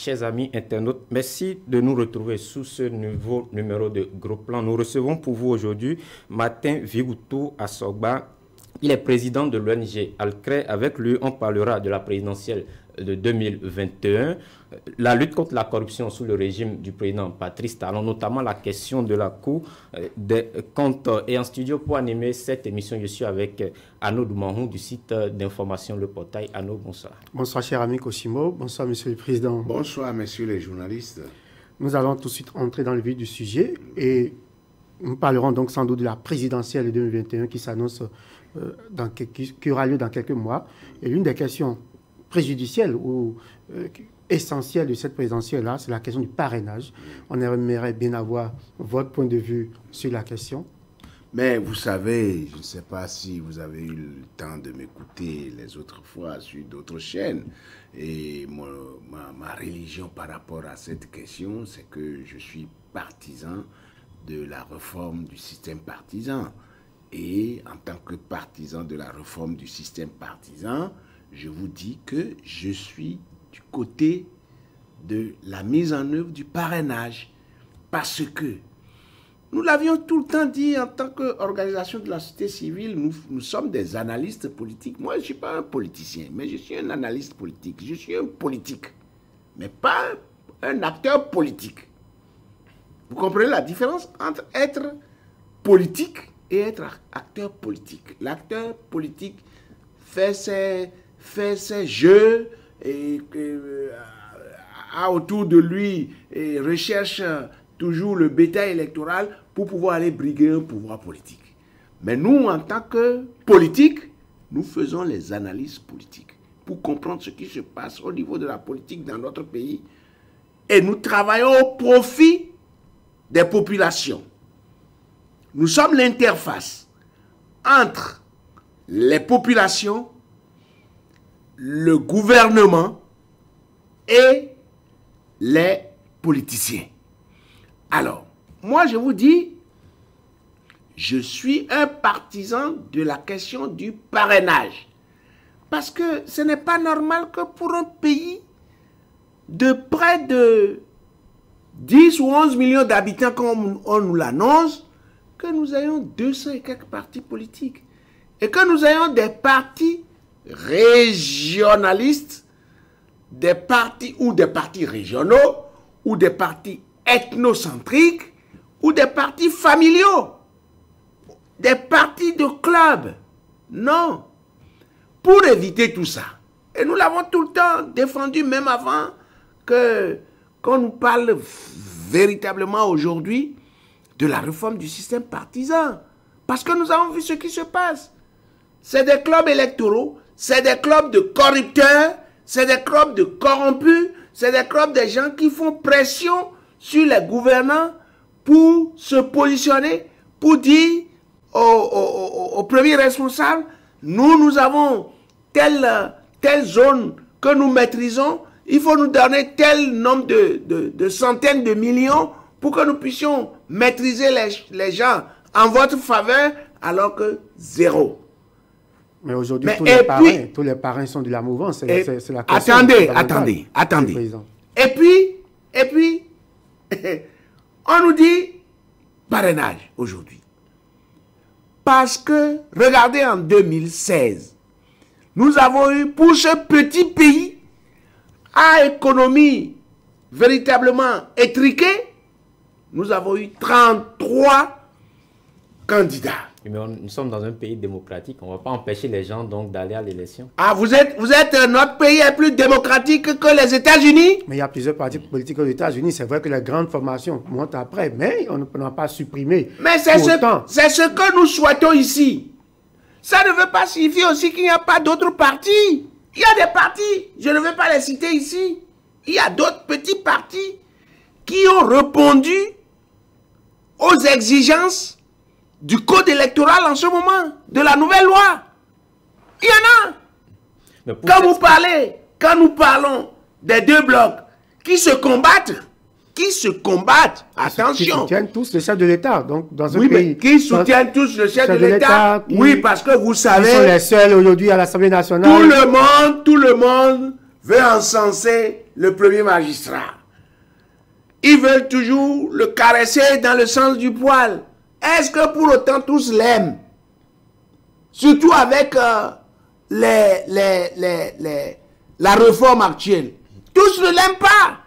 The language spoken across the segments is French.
chers amis internautes, merci de nous retrouver sous ce nouveau numéro de Gros Plan. Nous recevons pour vous aujourd'hui Martin Vigoutou Assogba. Il est président de l'ONG Alcré. Avec lui, on parlera de la présidentielle de 2021, la lutte contre la corruption sous le régime du président Patrice Talon, notamment la question de la Cour des comptes. Et en studio pour animer cette émission, je suis avec Arnaud Doumanhou du site d'information Le Portail. Arnaud, bonsoir. Bonsoir, cher ami Cosimo. Bonsoir, monsieur le président. Bonsoir, messieurs les journalistes. Nous allons tout de suite entrer dans le vif du sujet et nous parlerons donc sans doute de la présidentielle de 2021 qui s'annonce, qui aura lieu dans quelques mois. Et l'une des questions préjudicielles ou essentielles de cette présidentielle-là, c'est la question du parrainage. On aimerait bien avoir votre point de vue sur la question. Mais vous savez, je ne sais pas si vous avez eu le temps de m'écouter les autres fois sur d'autres chaînes. Et ma religion par rapport à cette question, c'est que je suis partisan de la réforme du système partisan. Et en tant que partisan de la réforme du système partisan, je vous dis que je suis du côté de la mise en œuvre du parrainage. Parce que nous l'avions tout le temps dit en tant qu'organisation de la société civile, nous sommes des analystes politiques. Moi, je ne suis pas un politicien, mais je suis un analyste politique. Je suis un politique, mais pas un acteur politique. Vous comprenez la différence entre être politique et être acteur politique. L'acteur politique fait ses jeux et a autour de lui et recherche toujours le bétail électoral pour pouvoir aller briguer un pouvoir politique. Mais nous, en tant que politiques, nous faisons les analyses politiques pour comprendre ce qui se passe au niveau de la politique dans notre pays et nous travaillons au profit des populations. Nous sommes l'interface entre les populations, le gouvernement et les politiciens. Alors, moi je vous dis, je suis un partisan de la question du parrainage. Parce que ce n'est pas normal que pour un pays de près de 10 ou 11 millions d'habitants, comme on nous l'annonce, que nous ayons 200 et quelques partis politiques. Et que nous ayons des partis régionalistes, des partis régionaux, ou des partis ethnocentriques, ou des partis familiaux, des partis de clubs. Non. Pour éviter tout ça, et nous l'avons tout le temps défendu, même avant qu'on nous parle véritablement aujourd'hui de la réforme du système partisan. Parce que nous avons vu ce qui se passe. C'est des clubs électoraux, c'est des clubs de corrupteurs, c'est des clubs de corrompus, c'est des clubs de gens qui font pression sur les gouvernants pour se positionner, pour dire aux premiers responsables, nous avons telle zone que nous maîtrisons, il faut nous donner tel nombre de centaines de millions pour que nous puissions maîtriser les gens en votre faveur, alors que zéro. Mais aujourd'hui, tous les parrains sont de la mouvance. C'est la question. Attendez. Et puis, on nous dit parrainage aujourd'hui. Parce que, regardez en 2016, nous avons eu pour ce petit pays, à économie véritablement étriquée, nous avons eu 33 candidats. Mais nous sommes dans un pays démocratique, on ne va pas empêcher les gens donc d'aller à l'élection. Ah, notre pays est plus démocratique que les États-Unis? Mais il y a plusieurs partis politiques aux États-Unis. C'est vrai que les grandes formations montent après, mais on ne peut pas supprimer. Mais c'est ce que nous souhaitons ici. Ça ne veut pas signifier aussi qu'il n'y a pas d'autres partis. Il y a des partis, je ne vais pas les citer ici. Il y a d'autres petits partis qui ont répondu aux exigences du code électoral en ce moment, de la nouvelle loi. Il y en a. Quand nous parlons des deux blocs qui se combattent, attention. Qui soutiennent tous le chef de l'État, donc dans un pays. Mais qui soutiennent tous le chef de l'État. Oui, parce que vous savez. Ils sont les seuls aujourd'hui à l'Assemblée nationale. Tout le monde veut encenser le premier magistrat. Ils veulent toujours le caresser dans le sens du poil. Est-ce que pour autant tous l'aiment? Surtout avec la réforme actuelle. Tous ne l'aiment pas.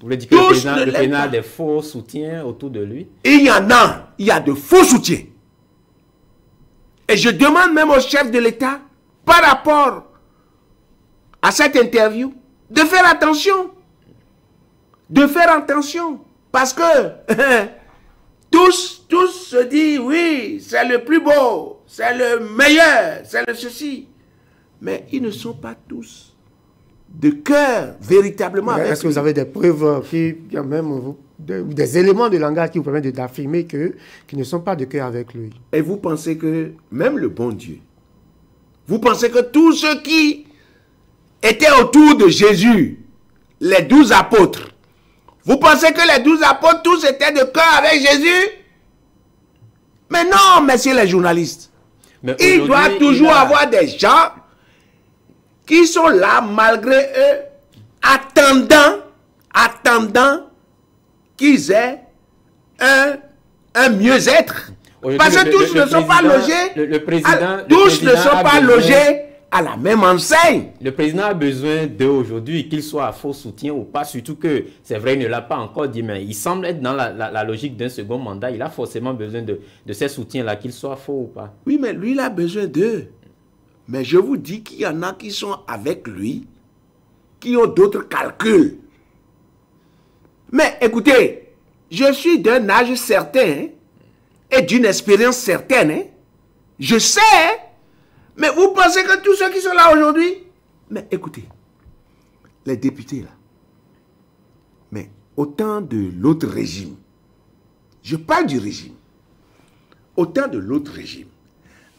Vous voulez dire que le président a des faux soutiens autour de lui? Il y en a. Il y a de faux soutiens. Et je demande même au chef de l'État, par rapport à cette interview, de faire attention. De faire attention. Parce que tous se disent, oui, c'est le plus beau, c'est le meilleur, c'est le ceci. Mais ils ne sont pas tous de cœur, véritablement. Est-ce que vous avez des preuves, même des éléments de langage qui vous permettent d'affirmer qu'ils ne sont pas de cœur avec lui? Et vous pensez que, même le bon Dieu, vous pensez que tous ceux qui étaient autour de Jésus, les 12 apôtres, vous pensez que les 12 apôtres, tous étaient de cœur avec Jésus? Mais non, messieurs les journalistes. Mais il doit toujours avoir des gens qui sont là, malgré eux, attendant qu'ils aient un mieux-être. Parce que tous ne sont pas logés. Tous ne sont pas logés à la même enseigne. Le président a besoin d'eux aujourd'hui, qu'il soit à faux soutien ou pas, surtout que, c'est vrai, il ne l'a pas encore dit, mais il semble être dans la logique d'un second mandat. Il a forcément besoin de ces soutiens-là, qu'ils soient faux ou pas. Oui, mais lui, il a besoin d'eux. Mais je vous dis qu'il y en a qui sont avec lui, qui ont d'autres calculs. Mais écoutez, je suis d'un âge certain et d'une expérience certaine. Je sais. Mais vous pensez que tous ceux qui sont là aujourd'hui... Mais écoutez, les députés là, mais au temps de l'autre régime, je parle du régime, au temps de l'autre régime,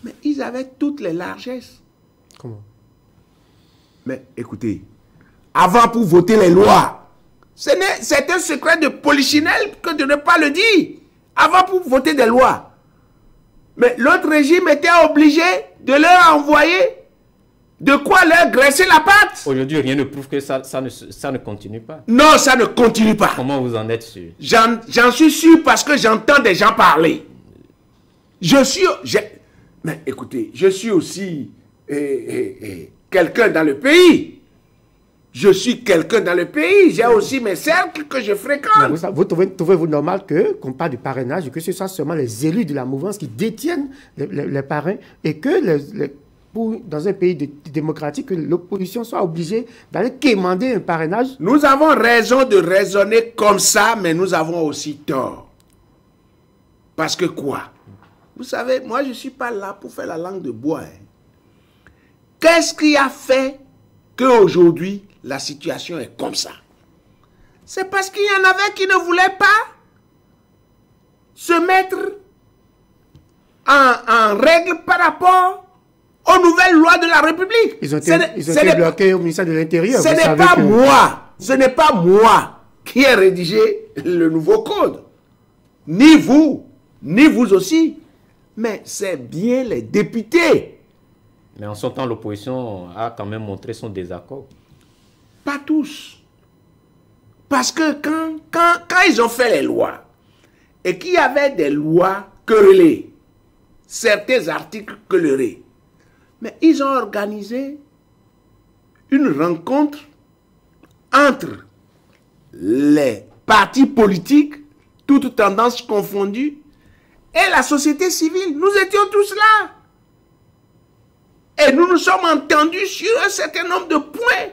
mais ils avaient toutes les largesses. Comment? Mais écoutez, avant pour voter les lois, c'est un secret de polichinelle que de ne pas le dire. Avant pour voter des lois. Mais l'autre régime était obligé de leur envoyer de quoi leur graisser la patte. Aujourd'hui, rien ne prouve que ça ne continue pas. Non, ça ne continue pas. Comment vous en êtes sûr? J'en suis sûr parce que j'entends des gens parler. Mais écoutez, je suis aussi quelqu'un dans le pays. Je suis quelqu'un dans le pays. J'ai aussi mes cercles que je fréquente. Vous trouvez-vous normal qu'on parle du parrainage et que ce soit seulement les élus de la mouvance qui détiennent les parrains et que dans un pays démocratique, que l'opposition soit obligée d'aller quémander un parrainage? Nous avons raison de raisonner comme ça, mais nous avons aussi tort. Parce que quoi? Vous savez, moi je ne suis pas là pour faire la langue de bois. Qu'est-ce qui a fait qu'aujourd'hui, la situation est comme ça? C'est parce qu'il y en avait qui ne voulaient pas se mettre en règle par rapport aux nouvelles lois de la République. Ils ont été bloqués au ministère de l'Intérieur. Ce n'est pas moi qui ai rédigé le nouveau code. Ni vous aussi. Mais c'est bien les députés. Mais en son temps, l'opposition a quand même montré son désaccord. Pas tous. Parce que quand ils ont fait les lois, et qu'il y avait des lois querellées, certains articles querellés, mais ils ont organisé une rencontre entre les partis politiques, toutes tendances confondues, et la société civile. Nous étions tous là. Et nous nous sommes entendus sur un certain nombre de points.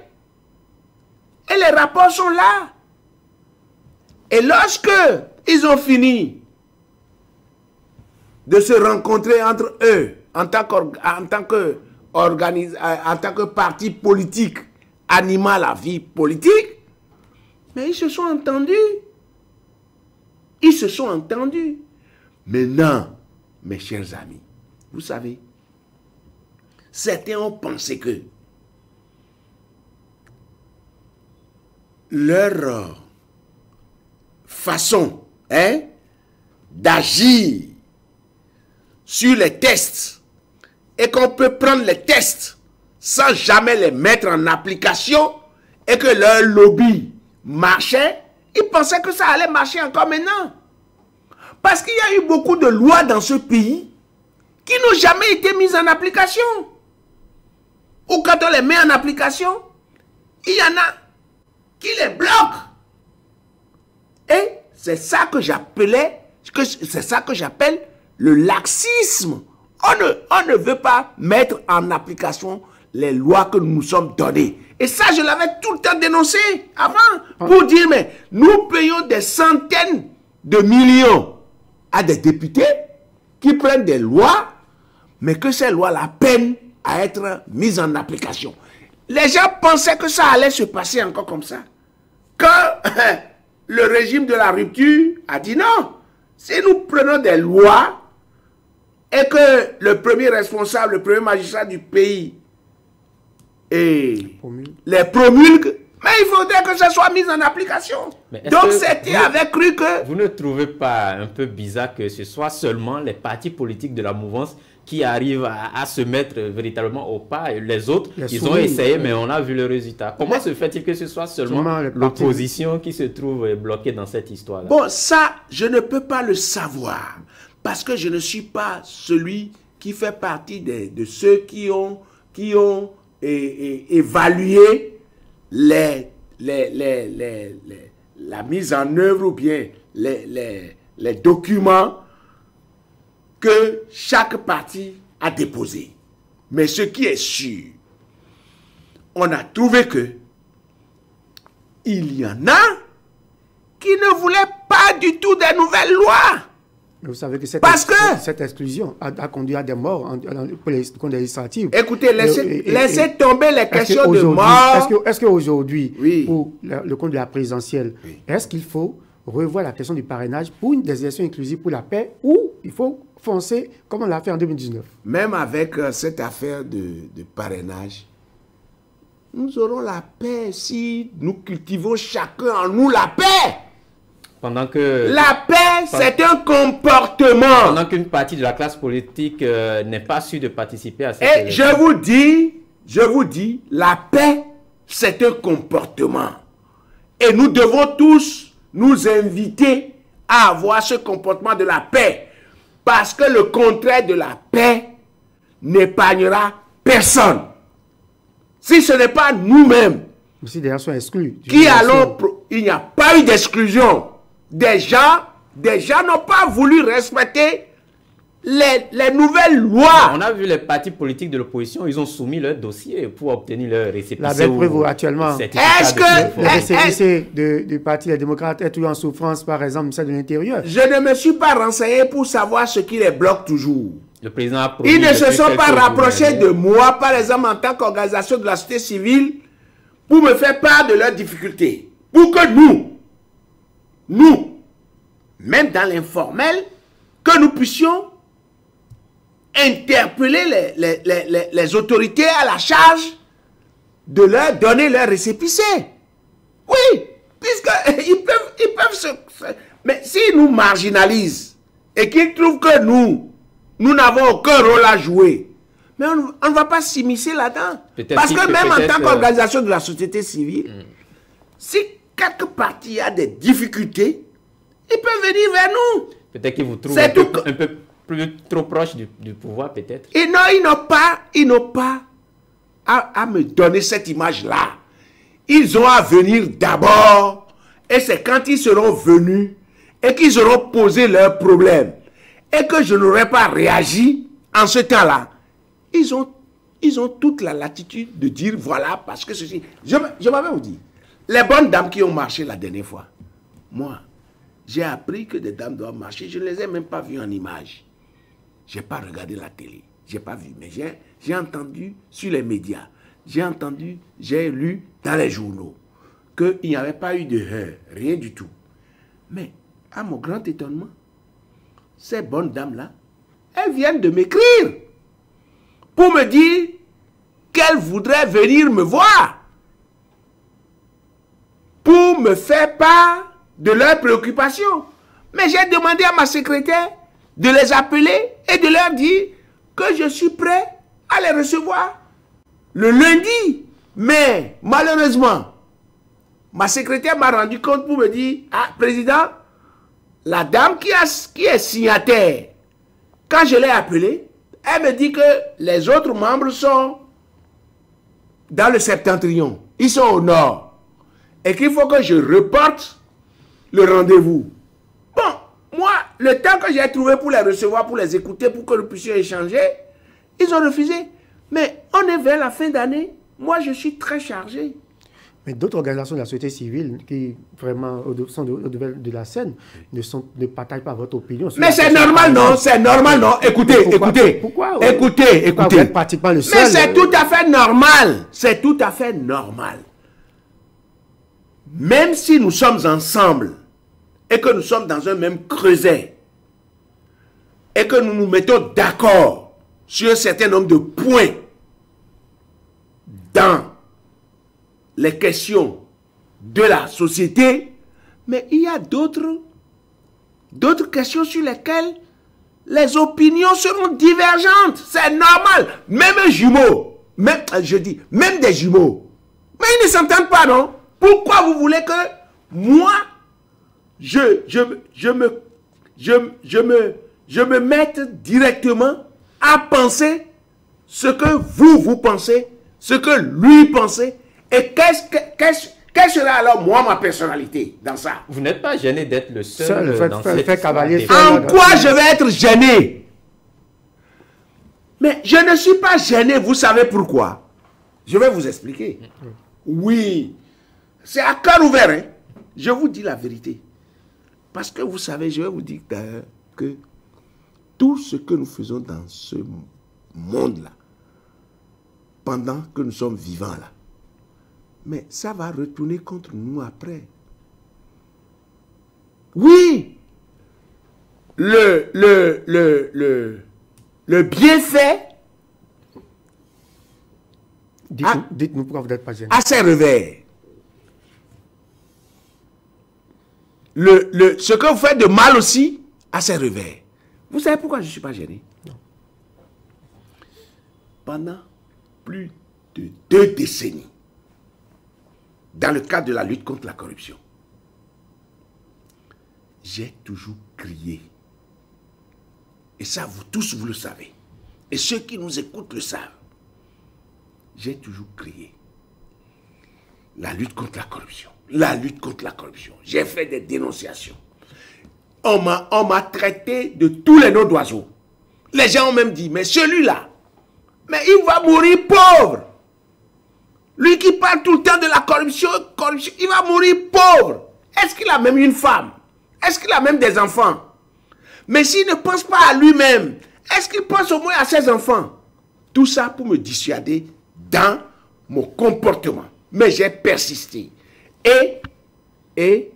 Et les rapports sont là. Et lorsque ils ont fini de se rencontrer entre eux, en tant que parti politique animant la vie politique, mais ils se sont entendus. Ils se sont entendus. Maintenant, mes chers amis, vous savez, certains ont pensé que leur façon d'agir sur les tests et qu'on peut prendre les tests sans jamais les mettre en application et que leur lobby marchait, ils pensaient que ça allait marcher encore maintenant. Parce qu'il y a eu beaucoup de lois dans ce pays qui n'ont jamais été mises en application. Ou quand on les met en application, il y en a qui les bloquent. Et c'est ça que j'appelais, c'est ça que j'appelle le laxisme. On ne veut pas mettre en application les lois que nous nous sommes données. Et ça, je l'avais tout le temps dénoncé avant, pour dire, mais nous payons des centaines de millions à des députés qui prennent des lois, mais que ces lois-là peinent à être mises en application. Les gens pensaient que ça allait se passer encore comme ça. Quand le régime de la rupture a dit non, si nous prenons des lois et que le premier responsable, le premier magistrat du pays les promulgue, mais il faudrait que ça soit mis en application. Donc c'était avec cru que... Vous ne trouvez pas un peu bizarre que ce soit seulement les partis politiques de la mouvance qui arrivent à se mettre véritablement au pas, et les autres, ils ont essayé, mais on a vu le résultat. Comment se fait-il que ce soit seulement l'opposition qui se trouve bloquée dans cette histoire-là? Bon, ça, je ne peux pas le savoir, parce que je ne suis pas celui qui fait partie de ceux qui ont évalué la mise en œuvre ou bien les documents que chaque parti a déposé. Mais ce qui est sûr, on a trouvé que il y en a qui ne voulaient pas du tout des nouvelles lois. Mais vous savez que cette exclusion a conduit à des morts pour les législatives. Écoutez, laissez tomber les questions de mort. Est-ce qu'aujourd'hui, oui, pour le compte de la présidentielle, oui, est-ce qu'il faut revoir la question du parrainage pour des élections inclusives pour la paix, ou il faut foncer comme on l'a fait en 2019? Même avec cette affaire de parrainage, nous aurons la paix si nous cultivons chacun en nous la paix. Pendant que la paix, c'est un comportement. Pendant qu'une partie de la classe politique n'est pas sûre de participer à cette élection. Et je vous dis, la paix, c'est un comportement. Et nous devons tous nous inviter à avoir ce comportement de la paix. Parce que le contraire de la paix n'épargnera personne. Si ce n'est pas nous-mêmes qui sont exclus, il n'y a pas eu d'exclusion. Des gens n'ont pas voulu respecter les nouvelles lois. On a vu les partis politiques de l'opposition, ils ont soumis leur dossier pour obtenir leur récépissé. La belle prévaut actuellement. Est-ce que le récépissé du Parti des démocrates est toujours en souffrance, par exemple, celle de l'Intérieur? Je ne me suis pas renseigné pour savoir ce qui les bloque toujours. Le président a promis. Ils ne se sont pas rapprochés de moi, par exemple, en tant qu'organisation de la société civile, pour me faire part de leurs difficultés. Pour que nous, même dans l'informel, que nous puissions interpeller les autorités à la charge de leur donner leur récépissé. Oui, puisqu'ils peuvent se... Mais s'ils nous marginalisent et qu'ils trouvent que nous n'avons aucun rôle à jouer, mais on ne va pas s'immiscer là-dedans. Parce que même en tant qu'organisation de la société civile, si quelque parti a des difficultés, ils peuvent venir vers nous. Peut-être qu'ils vous trouvent un peu trop proche du pouvoir, peut-être. Et non, ils n'ont pas à me donner cette image-là. Ils ont à venir d'abord, et c'est quand ils seront venus et qu'ils auront posé leurs problèmes et que je n'aurai pas réagi en ce temps-là. Ils ont toute la latitude de dire voilà, parce que ceci. Je m'avais dit, les bonnes dames qui ont marché la dernière fois, moi, j'ai appris que des dames doivent marcher. Je ne les ai même pas vues en image. Je n'ai pas regardé la télé. Je n'ai pas vu. Mais j'ai entendu sur les médias. J'ai lu dans les journaux qu'il n'y avait pas eu de heurts. Rien du tout. Mais, à mon grand étonnement, ces bonnes dames-là, elles viennent de m'écrire pour me dire qu'elles voudraient venir me voir pour me faire part de leurs préoccupations. Mais j'ai demandé à ma secrétaire de les appeler et de leur dire que je suis prêt à les recevoir le lundi. Mais malheureusement, Ma secrétaire m'a rendu compte pour me dire, ah, président, la dame qui est signataire, quand je l'ai appelée, elle me dit que les autres membres sont dans le septentrion. Ils sont au nord. Et qu'il faut que je reporte le rendez-vous. Bon, moi, le temps que j'ai trouvé pour les recevoir, pour les écouter, pour que nous puissions échanger, ils ont refusé. Mais on est vers la fin d'année. Moi, je suis très chargé. Mais d'autres organisations de la société civile qui vraiment sont au-devant de la scène ne partagent pas votre opinion. Mais c'est normal, non? C'est normal, non? Écoutez, écoutez. Écoutez. Vous êtes pratiquement le seul. Mais c'est tout à fait normal. C'est tout à fait normal. Même si nous sommes ensemble et que nous sommes dans un même creuset et que nous nous mettons d'accord sur un certain nombre de points dans les questions de la société, mais il y a d'autres questions sur lesquelles les opinions seront divergentes. C'est normal. Même un jumeau, même des jumeaux, mais ils ne s'entendent pas, non? Pourquoi vous voulez que moi, je me mette directement à penser ce que vous pensez, ce que lui pensait? Et quelle sera alors, moi, ma personnalité dans ça? Vous n'êtes pas gêné d'être le seul dans cette En quoi je vais être gêné? Mais je ne suis pas gêné, vous savez pourquoi? Je vais vous expliquer. Oui, c'est à cœur ouvert, hein? Je vous dis la vérité. Parce que vous savez, je vais vous dire que tout ce que nous faisons dans ce monde-là, pendant que nous sommes vivants là, mais ça va retourner contre nous après. Oui, le bienfait, dites-nous pourquoi vous n'êtes pas gêné. à ses revers. Ce que vous faites de mal aussi, à ses revers. Vous savez pourquoi je ne suis pas gêné? Non. Pendant plus de 2 décennies, dans le cadre de la lutte contre la corruption, j'ai toujours crié. Et ça, vous tous, vous le savez. Et ceux qui nous écoutent le savent. J'ai toujours crié. La lutte contre la corruption. La lutte contre la corruption. J'ai fait des dénonciations. On m'a traité de tous les noms d'oiseaux. Les gens ont même dit, mais celui-là, mais il va mourir pauvre. Lui qui parle tout le temps de la corruption, il va mourir pauvre. Est-ce qu'il a même une femme? Est-ce qu'il a même des enfants? Mais s'il ne pense pas à lui-même, est-ce qu'il pense au moins à ses enfants? Tout ça pour me dissuader dans mon comportement. Mais j'ai persisté. Et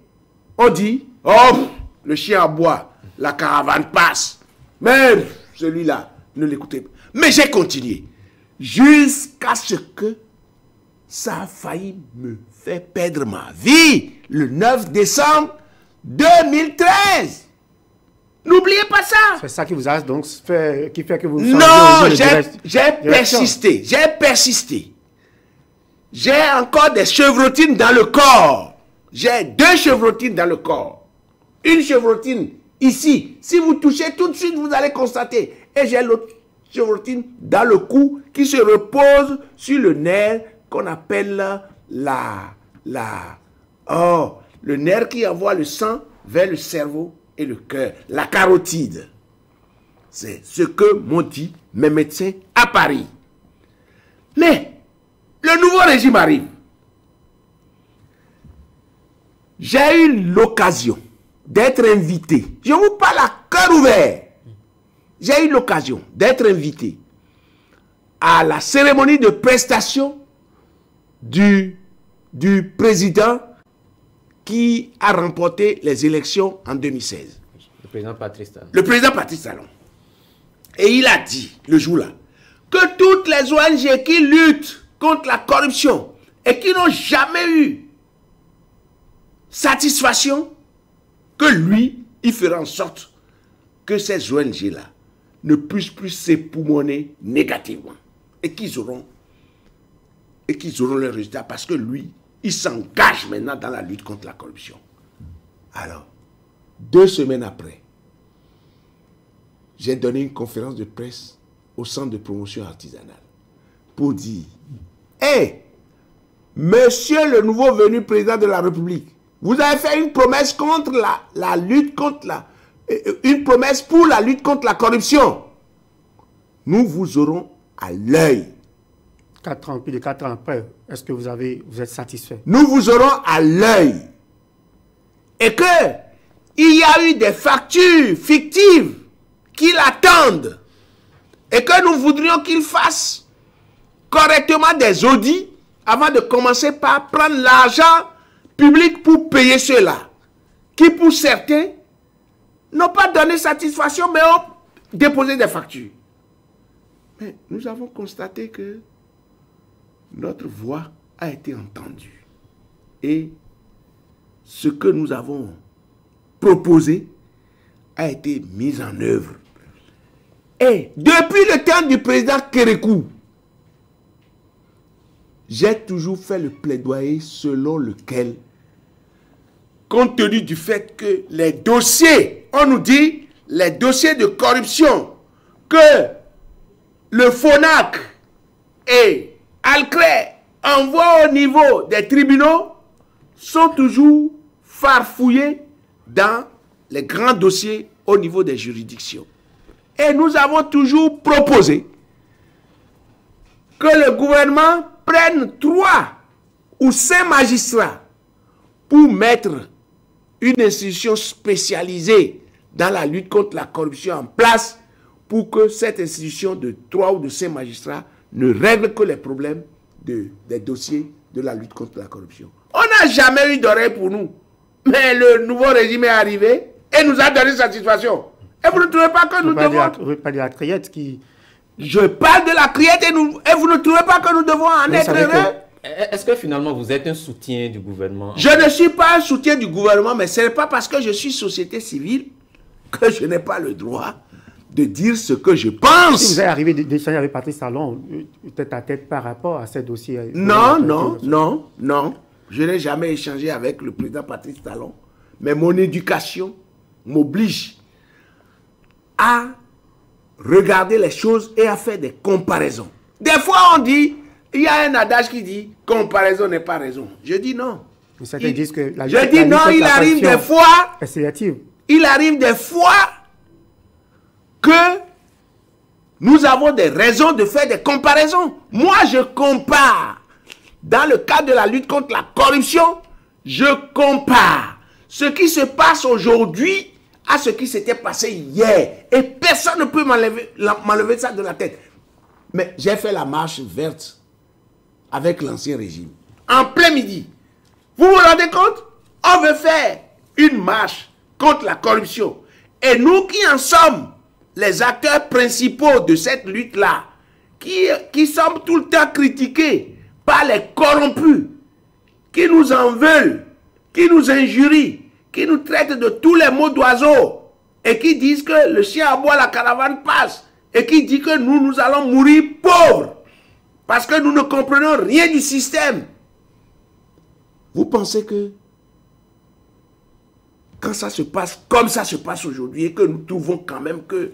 on dit, oh, le chien aboie, la caravane passe. Mais celui-là, ne l'écoutez pas. Mais j'ai continué. Jusqu'à ce que ça a failli me faire perdre ma vie le 9 décembre 2013. N'oubliez pas ça. C'est ça qui vous a donc fait, qui fait que vous... Non, j'ai persisté. J'ai persisté. J'ai encore des chevrotines dans le corps. J'ai 2 chevrotines dans le corps. Une chevrotine ici. Si vous touchez tout de suite, vous allez constater. Et j'ai l'autre chevrotine dans le cou qui se repose sur le nerf qu'on appelle le nerf qui envoie le sang vers le cerveau et le cœur. La carotide. C'est ce que m'ont dit mes médecins à Paris. Mais le nouveau régime arrive. J'ai eu l'occasion d'être invité. Je vous parle à cœur ouvert. J'ai eu l'occasion d'être invité à la cérémonie de prestation du président qui a remporté les élections en 2016. Le président Patrice Talon. Le président Patrice Talon. Et il a dit, le jour-là, que toutes les ONG qui luttent contre la corruption et qui n'ont jamais eu satisfaction, que lui, il fera en sorte que ces ONG-là ne puissent plus s'époumoner négativement et qu'ils auront leurs résultats parce que lui, il s'engage maintenant dans la lutte contre la corruption. Alors, 2 semaines après, j'ai donné une conférence de presse au centre de promotion artisanale pour dire, hé, monsieur le nouveau venu président de la République, vous avez fait une promesse contre la lutte contre une promesse pour la lutte contre la corruption. Nous vous aurons à l'œil. 4 ans, plus de 4 ans après, est-ce que vous êtes satisfait? Nous vous aurons à l'œil. Et que il y a eu des factures fictives qui l'attendent. Et que nous voudrions qu'il fasse correctement des audits avant de commencer par prendre l'argent public pour payer ceux-là. Qui pour certains n'ont pas donné satisfaction mais ont déposé des factures. Mais nous avons constaté que notre voix a été entendue. Et ce que nous avons proposé a été mis en œuvre. Et depuis le temps du président Kérékou, j'ai toujours fait le plaidoyer selon lequel, compte tenu du fait que les dossiers, on nous dit, les dossiers de corruption que le FONAC et Alcré envoient au niveau des tribunaux sont toujours farfouillés dans les grands dossiers au niveau des juridictions. Et nous avons toujours proposé que le gouvernement prenne 3 ou 5 magistrats pour mettre une institution spécialisée dans la lutte contre la corruption en place pour que cette institution de 3 ou de 5 magistrats ne règle que les problèmes des dossiers de la lutte contre la corruption. On n'a jamais eu d'oreille pour nous. Mais le nouveau régime est arrivé et nous a donné satisfaction. Et vous ne trouvez pas que nous devons... Vous parlez de la criette qui... Je parle de la criette et vous ne trouvez pas que nous devons en être heureux? Est-ce que finalement vous êtes un soutien du gouvernement? Je ne suis pas un soutien du gouvernement, mais ce n'est pas parce que je suis société civile que je n'ai pas le droit de dire ce que je pense. Si vous êtes arrivé d'échanger avec Patrice Talon, tête à tête par rapport à ces dossiers... Non. Je n'ai jamais échangé avec le président Patrice Talon. Mais mon éducation m'oblige à regarder les choses et à faire des comparaisons. Des fois, on dit, il y a un adage qui dit, comparaison n'est pas raison. Je dis non. Certains disent que je dis non, il arrive des fois... Il arrive des fois que nous avons des raisons de faire des comparaisons. Moi, je compare. Dans le cadre de la lutte contre la corruption, je compare ce qui se passe aujourd'hui à ce qui s'était passé hier. Et personne ne peut m'enlever ça de la tête. Mais j'ai fait la marche verte avec l'ancien régime. En plein midi. Vous vous rendez compte? On veut faire une marche contre la corruption. Et nous qui en sommes les acteurs principaux de cette lutte-là, qui sommes tout le temps critiqués par les corrompus, qui nous en veulent, qui nous injurient, qui nous traitent de tous les mots d'oiseaux, et qui disent que le chien aboie, la caravane passe, et qui dit que nous allons mourir pauvres, parce que nous ne comprenons rien du système. Vous pensez que quand ça se passe comme ça se passe aujourd'hui, et que nous trouvons quand même que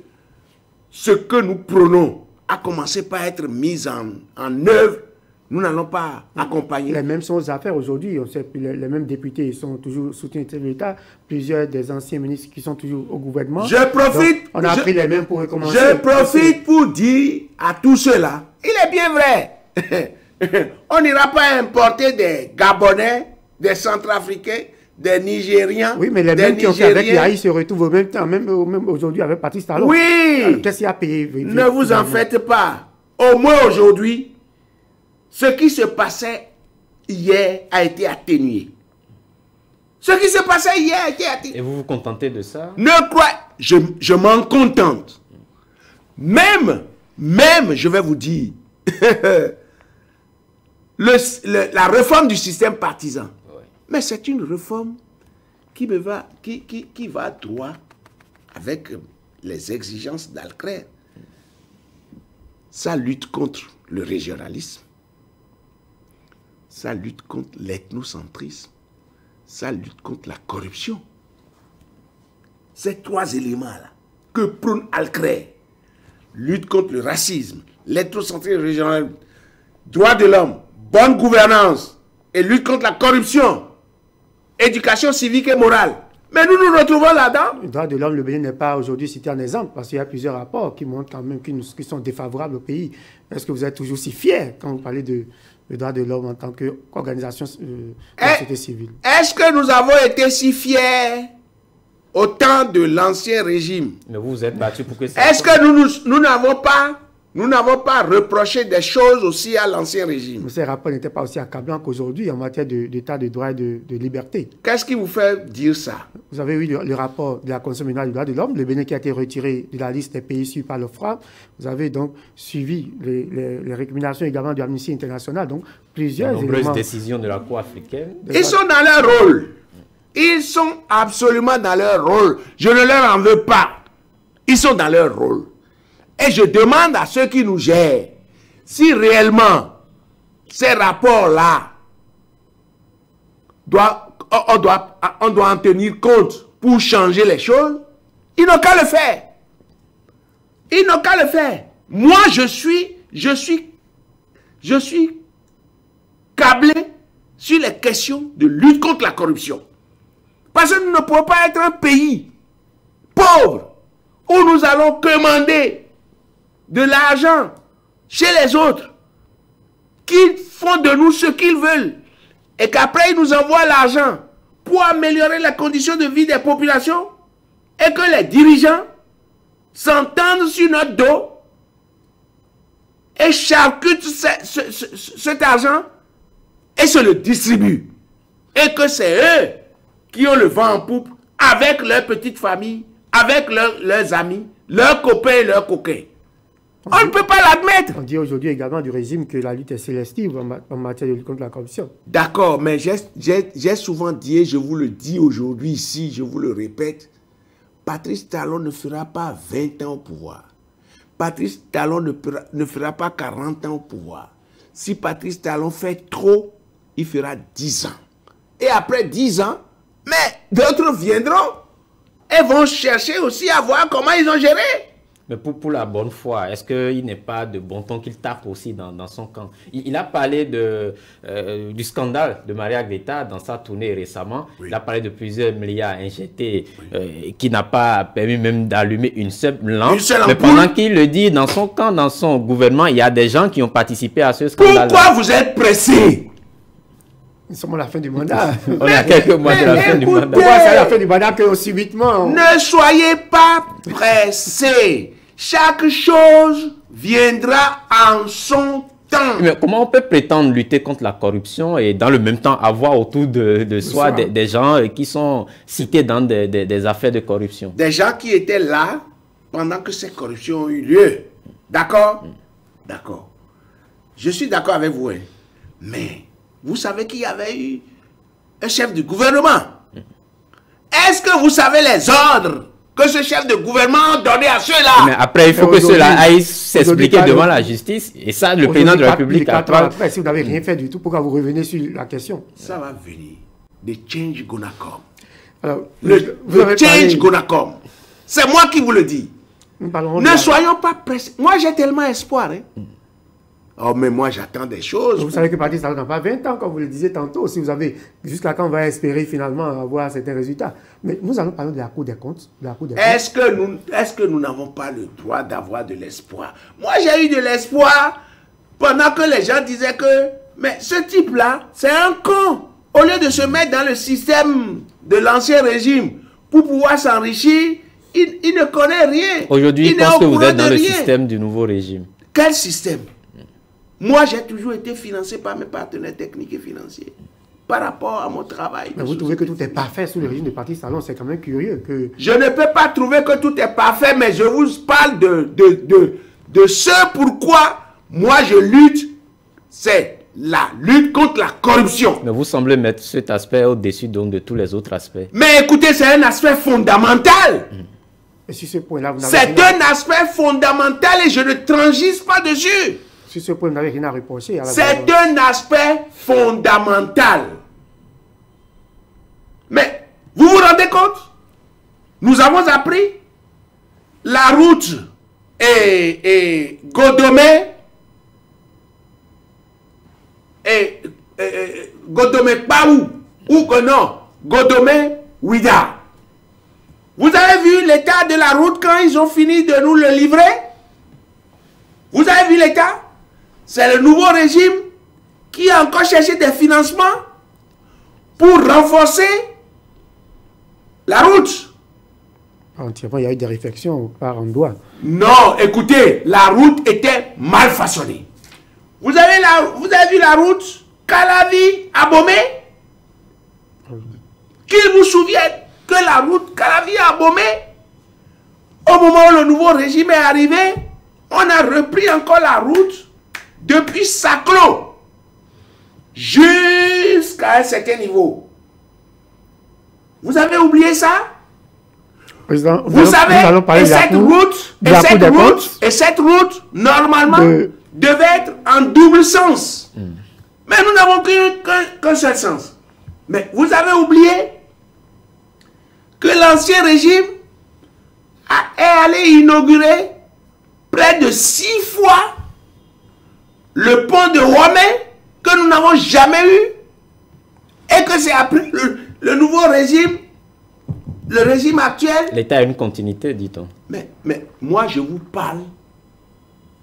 ce que nous prenons a commencé par être mis en œuvre, nous n'allons pas accompagner. Les mêmes sont aux affaires aujourd'hui. Les mêmes députés sont toujours soutenus de l'État. Plusieurs des anciens ministres qui sont toujours au gouvernement. Je profite. Donc, on a pris les mêmes pour recommencer. Je profite pour dire à tous ceux-là, il est bien vrai. On n'ira pas importer des Gabonais, des Centrafricains, des Nigériens. Oui, mais les mêmes qui ont fait avec l'AI se retrouvent au même temps, même aujourd'hui avec Patrice Talon. Oui. Qu'est-ce qu'il a payé? Ne vous en faites pas. Au moins aujourd'hui, ce qui se passait hier a été atténué. Ce qui se passait hier a été atténué. Et vous vous contentez de ça? Ne croyez... Je m'en contente. Même, je vais vous dire, la réforme du système partisan. Oui. Mais c'est une réforme qui va droit avec les exigences d'Alcré. Ça lutte contre le régionalisme. ça lutte contre l'ethnocentrisme, ça lutte contre la corruption. Ces trois éléments-là que prône Alcret, lutte contre le racisme, l'ethnocentrisme régional, droits de l'homme, bonne gouvernance et lutte contre la corruption, éducation civique et morale. Mais nous nous retrouvons là-dedans. Le droit de l'homme, le Bénin n'est pas aujourd'hui cité en exemple, parce qu'il y a plusieurs rapports qui montrent quand même qui sont défavorables au pays. Est-ce que vous êtes toujours si fiers quand vous parlez de droit de l'homme en tant qu'organisation de la société civile? Est-ce que nous avons été si fiers au temps de l'ancien régime? Mais vous vous êtes battu pour que ça... Est-ce que nous n'avons pas reproché des choses aussi à l'ancien régime? Ces rapports n'étaient pas aussi accablants qu'aujourd'hui en matière d'état de droit et de liberté. Qu'est-ce qui vous fait dire ça? Vous avez eu le rapport de la Commission mondiale des droits de l'homme, le Bénin qui a été retiré de la liste des pays suivis par l'OFPRA. Vous avez donc suivi les recommandations également de l'Amnesty International. Donc plusieurs nombreuses décisions de la Cour africaine. Ils sont dans leur rôle. Ils sont absolument dans leur rôle. Je ne leur en veux pas. Ils sont dans leur rôle. Et je demande à ceux qui nous gèrent si réellement ces rapports-là, on doit en tenir compte pour changer les choses. Ils n'ont qu'à le faire. Ils n'ont qu'à le faire. Moi, je suis câblé sur les questions de lutte contre la corruption. Parce que nous ne pouvons pas être un pays pauvre où nous allons commander de l'argent chez les autres qui font de nous ce qu'ils veulent et qu'après ils nous envoient l'argent pour améliorer les conditions de vie des populations et que les dirigeants s'entendent sur notre dos et charcutent cet argent et se le distribuent. Et que c'est eux qui ont le vent en poupe avec leurs petites familles, avec leurs amis, leurs copains et leurs coquins. On ne peut pas l'admettre. On dit aujourd'hui également du régime que la lutte est célestive en matière de lutte contre la corruption. D'accord, mais j'ai souvent dit, et je vous le dis aujourd'hui ici, je vous le répète, Patrice Talon ne fera pas 20 ans au pouvoir. Patrice Talon ne fera pas 40 ans au pouvoir. Si Patrice Talon fait trop, il fera 10 ans. Et après 10 ans, mais d'autres viendront et vont chercher aussi à voir comment ils ont géré. Mais pour la bonne foi, est-ce qu'il n'est pas de bon ton qu'il tape aussi dans son camp? Il a parlé du scandale de Maria Greta dans sa tournée récemment. Oui. Il a parlé de plusieurs milliards injectés qui n'a pas permis même d'allumer une seule lampe. Mais pendant qu'il le dit, dans son camp, dans son gouvernement, il y a des gens qui ont participé à ce scandale. Pourquoi vous êtes pressé? Nous sommes à la fin du mandat. On est à quelques mois de la fin du mandat. Pourquoi c'est à la fin du mandat que subitement... Ne soyez pas pressés. Chaque chose viendra en son temps. Mais comment on peut prétendre lutter contre la corruption et dans le même temps avoir autour de soi des gens qui sont cités dans des affaires de corruption? Des gens qui étaient là pendant que ces corruptions ont eu lieu. D'accord? D'accord. Je suis d'accord avec vous. Hein. Mais vous savez qu'il y avait eu un chef du gouvernement. Est-ce que vous savez les ordres que ce chef de gouvernement a donné à ceux-là? Mais après, il faut que ceux-là aillent s'expliquer devant la justice. Et ça, le président de la République a pas... Après, si vous n'avez rien fait du tout, pourquoi vous revenez sur la question? Ça va venir. The change gonna come. Alors, le change gonna come. C'est moi qui vous le dis. Ne soyons pas pressés. Moi, j'ai tellement espoir. Hein. Oh, mais moi, j'attends des choses. Vous savez que Patrice Talon n'a pas 20 ans, comme vous le disiez tantôt. Si vous avez, jusqu'à quand on va espérer finalement avoir certains résultats. Mais nous allons parler de la Cour des comptes. Est-ce que nous n'avons pas le droit d'avoir de l'espoir? Moi, j'ai eu de l'espoir pendant que les gens disaient que, mais ce type-là, c'est un con. Au lieu de se mettre dans le système de l'ancien régime pour pouvoir s'enrichir, il ne connaît rien. Aujourd'hui, il pense que vous êtes dans le système du nouveau régime. Quel système? Moi, j'ai toujours été financé par mes partenaires techniques et financiers par rapport à mon travail. Mais vous trouvez que tout est parfait sous le régime de Patrice Talon? C'est quand même curieux que... Je ne peux pas trouver que tout est parfait, mais je vous parle de ce pourquoi moi je lutte. C'est la lutte contre la corruption. Mais vous semblez mettre cet aspect au-dessus de tous les autres aspects. Mais écoutez, c'est un aspect fondamental. Et sur ce point-là, vous n'avez... C'est un aspect fondamental et je ne transige pas dessus. Sur ce point, vous n'avez rien à reprocher. C'est un aspect fondamental. Mais, vous vous rendez compte? Nous avons appris la route et Godomé et Godomé Paou ou non, Godomé Ouida. Vous avez vu l'état de la route quand ils ont fini de nous le livrer? Vous avez vu l'état? C'est le nouveau régime qui a encore cherché des financements pour renforcer la route. Entièrement, il y a eu des réflexions par endroit. Non, écoutez, la route était mal façonnée. Vous avez vu la route Calavi-Abomey? Qu'il vous souvienne que la route Calavi-Abomey, au moment où le nouveau régime est arrivé, on a repris encore la route depuis Saclo jusqu'à un certain niveau. Vous avez oublié ça? Président, vous savez, cette route, normalement, devait être en double sens. Mais nous n'avons qu'un seul sens. Mais vous avez oublié que l'ancien régime est allé inaugurer près de 6 fois le pont de Romé que nous n'avons jamais eu, et que c'est après le nouveau régime, le régime actuel. L'État a une continuité, dit-on. Mais moi, je vous parle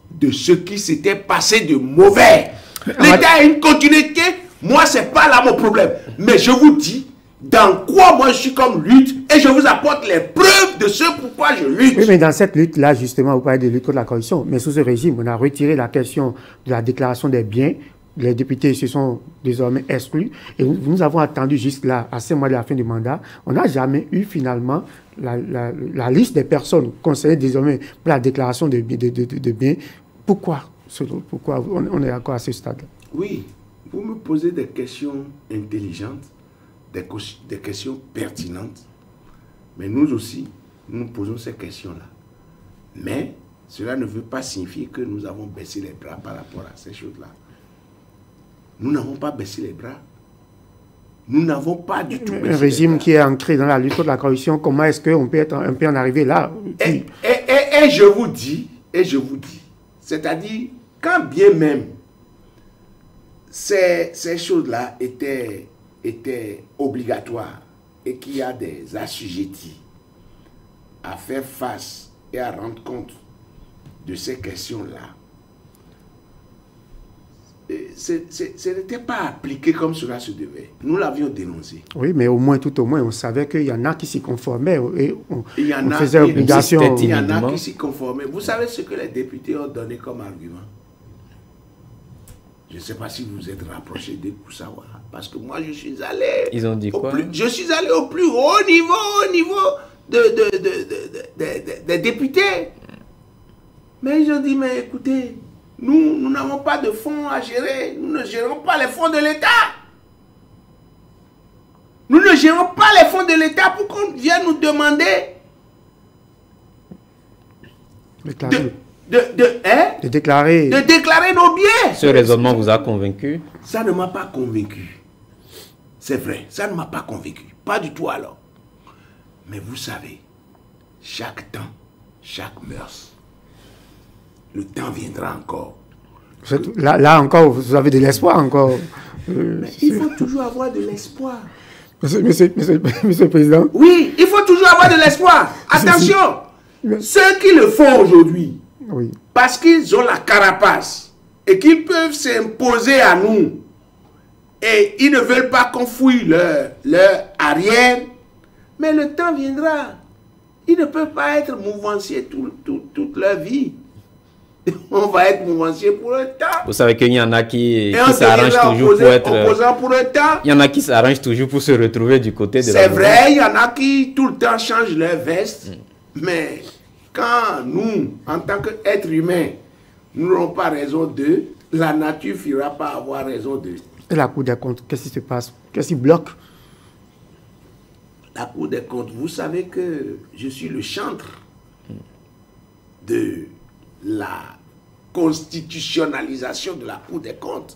de ce qui s'était passé de mauvais. L'État a une continuité. Moi, c'est pas là mon problème. Mais je vous dis dans quoi moi je suis comme lutte, et je vous apporte les preuves de ce pourquoi je lutte. Oui, mais dans cette lutte-là, justement, vous parlez de lutte contre la corruption. Mais sous ce régime, on a retiré la question de la déclaration des biens. Les députés se sont désormais exclus. Et nous avons attendu jusque-là, à 5 mois de la fin du mandat. On n'a jamais eu finalement la liste des personnes concernées désormais pour la déclaration de biens. Pourquoi on est encore à ce stade? Oui, vous me posez des questions intelligentes, des questions pertinentes. Mais nous aussi, nous nous posons ces questions-là. Mais cela ne veut pas signifier que nous avons baissé les bras par rapport à ces choses-là. Nous n'avons pas baissé les bras. Nous n'avons pas du tout baissé les bras. Un régime qui est ancré dans la lutte contre la corruption, comment est-ce qu'on peut en arriver là? Et je vous dis, c'est-à-dire, quand bien même ces choses-là étaient obligatoires et qu'il y a des assujettis à faire face et à rendre compte de ces questions-là, ce n'était pas appliqué comme cela se devait. Nous l'avions dénoncé. Oui, mais tout au moins, on savait qu'il y en a qui s'y conformaient et on faisait obligation. Il y en a qui s'y conformaient. Vous savez ce que les députés ont donné comme argument? Je ne sais pas si vous vous êtes rapproché des Koussawa, parce que moi je suis allé. Ils ont dit quoi? Je suis allé au plus haut niveau des députés. Mais ils ont dit, mais écoutez, nous n'avons pas de fonds à gérer. Nous ne gérons pas les fonds de l'État. Nous ne gérons pas les fonds de l'État pour qu'on vienne nous demander de déclarer nos biens. Ce raisonnement vous a convaincu? Ça ne m'a pas convaincu. C'est vrai, ça ne m'a pas convaincu. Pas du tout alors. Mais vous savez, chaque temps, chaque mœurs, le temps viendra encore. Là encore, vous avez de l'espoir encore. Mais il faut toujours avoir de l'espoir. Monsieur le Président. Oui, il faut toujours avoir de l'espoir. Attention, ceux qui le font aujourd'hui, oui, parce qu'ils ont la carapace et qu'ils peuvent s'imposer à nous et ils ne veulent pas qu'on fouille leur arrière, mais le temps viendra. Ils ne peuvent pas être mouvanciers toute leur vie. On va être mouvancier pour un temps. Vous savez qu'il y en a qui s'arrangent toujours pour être pour un temps. Il y en a qui s'arrangent toujours pour se retrouver du côté de la C'est vrai, il y en a qui tout le temps changent leur veste. Mais quand nous, en tant qu'êtres humains, nous n'aurons pas raison d'eux, la nature ne finira pas avoir raison d'eux. Et la Cour des comptes, qu'est-ce qui se passe? Qu'est-ce qui bloque? La Cour des comptes, vous savez que je suis le chantre de la constitutionnalisation de la Cour des comptes.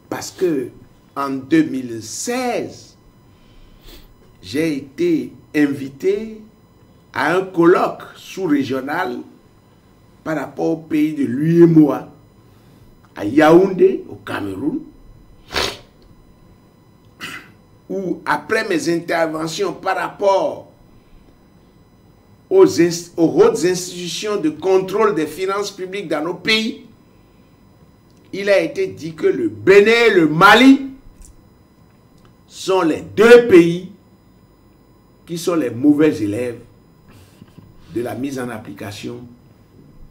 Parce que en 2016, j'ai été invité à un colloque sous-régional par rapport au pays de l'UEMOA, à Yaoundé, au Cameroun, où après mes interventions par rapport aux hautes institutions de contrôle des finances publiques dans nos pays, il a été dit que le Bénin et le Mali sont les deux pays qui sont les mauvais élèves de la mise en application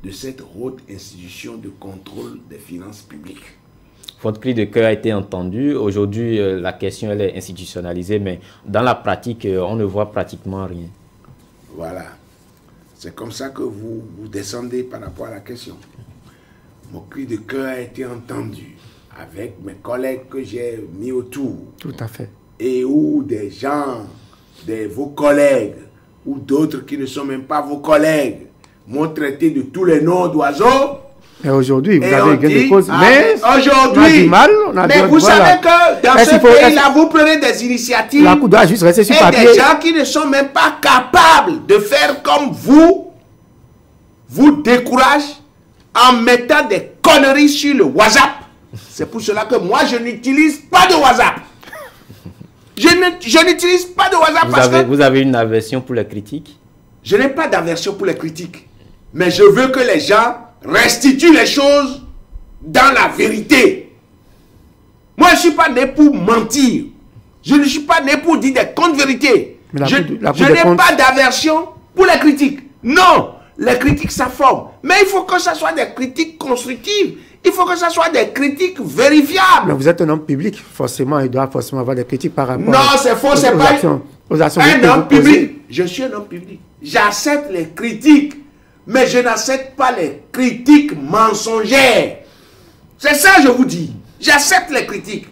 de cette haute institution de contrôle des finances publiques. Votre cri de cœur a été entendu. Aujourd'hui, la question elle est institutionnalisée, mais dans la pratique, on ne voit pratiquement rien. Voilà. C'est comme ça que vous descendez par rapport à la question. Mon cri de cœur a été entendu avec mes collègues que j'ai mis autour. Tout à fait. Et où des gens, vos collègues, ou d'autres qui ne sont même pas vos collègues, m'ont traité de tous les noms d'oiseaux. Et aujourd'hui, vous avez gain de cause. Mais aujourd'hui, on a du mal. Mais vous savez que dans ce pays-là, vous prenez des initiatives. La Cour doit juste rester sur papier. Et des gens qui ne sont même pas capables de faire comme vous découragent en mettant des conneries sur le WhatsApp. C'est pour cela que moi, je n'utilise pas de WhatsApp. Je n'utilise pas de WhatsApp vous avez une aversion pour les critiques? Je n'ai pas d'aversion pour les critiques. Mais je veux que les gens restituent les choses dans la vérité. Moi, je ne suis pas né pour mentir. Je ne suis pas né pour dire des contre-vérités. Je n'ai pas d'aversion pour les critiques. Non, les critiques, ça forme. Mais il faut que ce soit des critiques constructives. Il faut que ce soit des critiques vérifiables. Mais vous êtes un homme public, forcément, il doit forcément avoir des critiques par rapport non, c'est faux, c'est pas aux actions un homme public. Je suis un homme public. J'accepte les critiques, mais je n'accepte pas les critiques mensongères. C'est ça, je vous dis. J'accepte les critiques,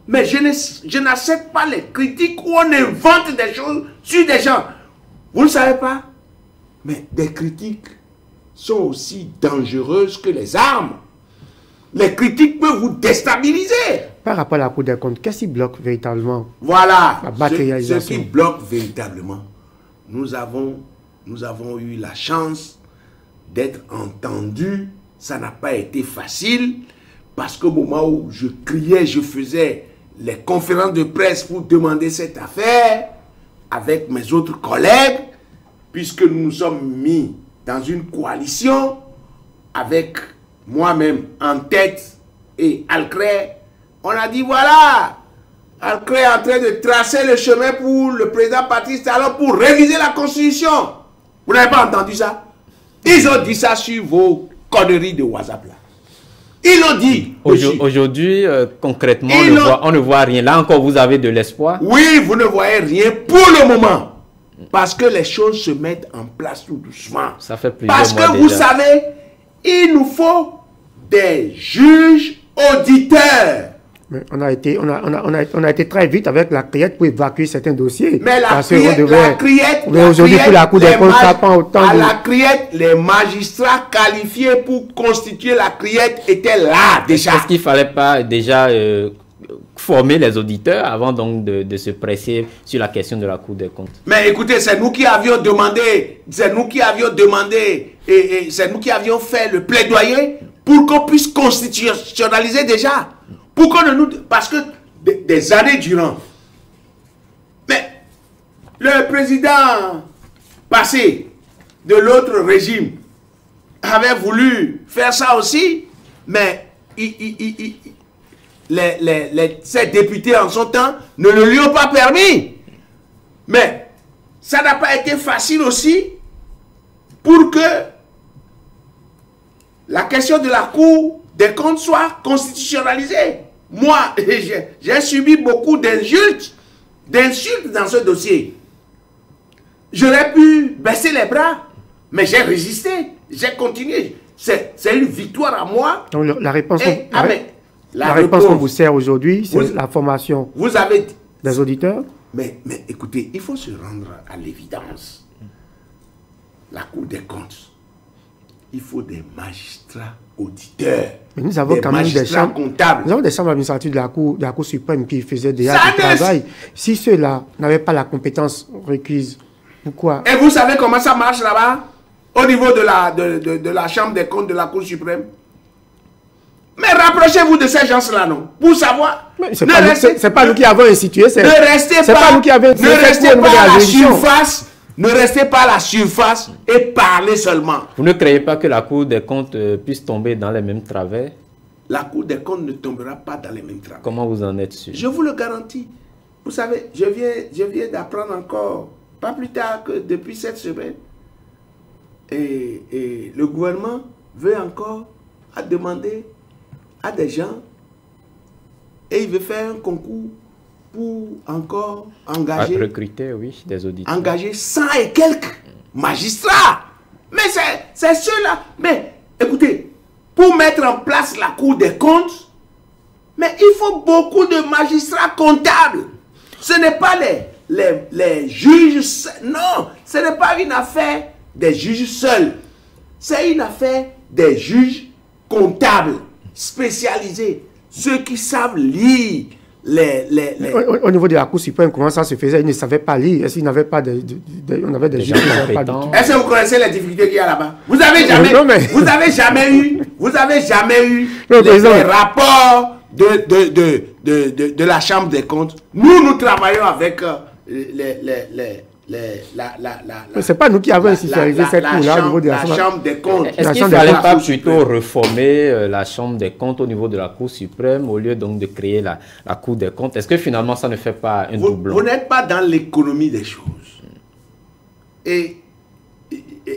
mais je n'accepte pas les critiques où on invente des choses sur des gens. Vous ne savez pas? Mais des critiques sont aussi dangereuses que les armes. Les critiques peuvent vous déstabiliser. Par rapport à la Cour des comptes, qu'est-ce qui bloque véritablement la matérialisation? Ce qui bloque véritablement, nous avons eu la chance d'être entendus. Ça n'a pas été facile parce qu'au moment où je criais, je faisais les conférences de presse pour demander cette affaire avec mes autres collègues, puisque nous nous sommes mis dans une coalition avec moi-même en tête et Alcré, on a dit voilà, Alcré est en train de tracer le chemin pour le président Patrice Talon pour réviser la Constitution. Vous n'avez pas entendu ça? Ils ont dit ça sur vos conneries de WhatsApp là. Ils l'ont dit. Aujourd'hui, concrètement, on ne voit rien. Là encore, vous avez de l'espoir? Oui, vous ne voyez rien pour le moment. Parce que les choses se mettent en place tout doucement. Ça fait plusieurs Parce mois que vous savez, il nous faut des juges auditeurs. Mais on a été très vite avec la criette pour évacuer certains dossiers. Mais la criette, aujourd'hui, pour la Cour des comptes, ça prend autant de... la criette, les magistrats qualifiés pour constituer la criette étaient là déjà. Est-ce qu'il ne fallait pas déjà former les auditeurs avant donc de se presser sur la question de la Cour des comptes? Mais écoutez, c'est nous qui avions demandé, c'est nous qui avions fait le plaidoyer pour qu'on puisse constitutionnaliser déjà. Pour qu'on ne nous... Parce que des années durant, mais le président passé de l'autre régime avait voulu faire ça aussi, mais ces députés en son temps ne le lui ont pas permis. Mais ça n'a pas été facile aussi pour que la question de la Cour des comptes soit constitutionnalisée. Moi, j'ai subi beaucoup d'insultes dans ce dossier. J'aurais pu baisser les bras, mais j'ai résisté, j'ai continué. C'est une victoire à moi. Donc la réponse... La réponse qu'on vous sert aujourd'hui, c'est la formation des auditeurs. Mais écoutez, il faut se rendre à l'évidence. La Cour des comptes il faut des magistrats auditeurs. Mais nous avons quand même des chambres comptables. Nous avons des chambres administratives de la Cour suprême qui faisaient déjà du travail. Si ceux-là n'avaient pas la compétence requise, pourquoi? Et vous savez comment ça marche là-bas? Au niveau de la chambre des comptes de la Cour suprême? Mais rapprochez-vous de ces gens-là, non? Pour savoir. C'est pas nous qui avons institué. Ne restez pas à la surface. Ne restez pas à la surface et parlez seulement. Vous ne croyez pas que la Cour des comptes puisse tomber dans les mêmes travers? La Cour des comptes ne tombera pas dans les mêmes travers. Comment vous en êtes sûr? Je vous le garantis. Vous savez, je viens d'apprendre encore, pas plus tard que depuis cette semaine, et le gouvernement veut encore demander à des gens, et il veut faire un concours pour encore engager, recruter, oui, des auditeurs. Engager 100 et quelques magistrats. Mais c'est ceux-là. Mais écoutez, pour mettre en place la Cour des comptes, mais il faut beaucoup de magistrats comptables. Ce n'est pas les juges. Non, ce n'est pas une affaire des juges seuls. C'est une affaire des juges comptables spécialisés. Ceux qui savent lire Au niveau de la Cour suprême, comment ça se faisait? Ils ne savaient pas lire. Est-ce qu'ils n'avaient pas on avait des juges qui ne savaient pas du tout. Est-ce que vous connaissez les difficultés qu'il y a là-bas? Vous avez jamais eu les rapports de la Chambre des comptes. Nous travaillons avec c'est pas nous qui avons institutionnalisé cette cour-là au niveau de la Chambre des comptes. Est-ce qu'il ne fallait pas plutôt reformer la Chambre des comptes au niveau de la Cour suprême au lieu donc de créer la Cour des comptes? Est-ce que finalement ça ne fait pas un doublon? Vous n'êtes pas dans l'économie des choses. Et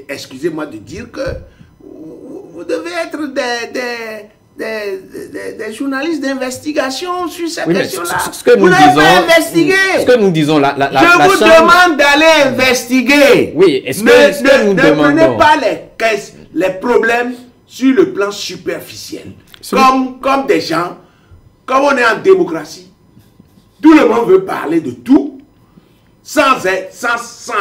excusez-moi de dire que vous devez être des journalistes d'investigation sur cette question-là. Vous n'avez pas investigué. Ce que nous disons, je vous demande d'aller investiguer. Oui, est-ce que nous demandons... Ne prenez pas les problèmes sur le plan superficiel. Comme des gens, comme on est en démocratie, tout le monde veut parler de tout. Sans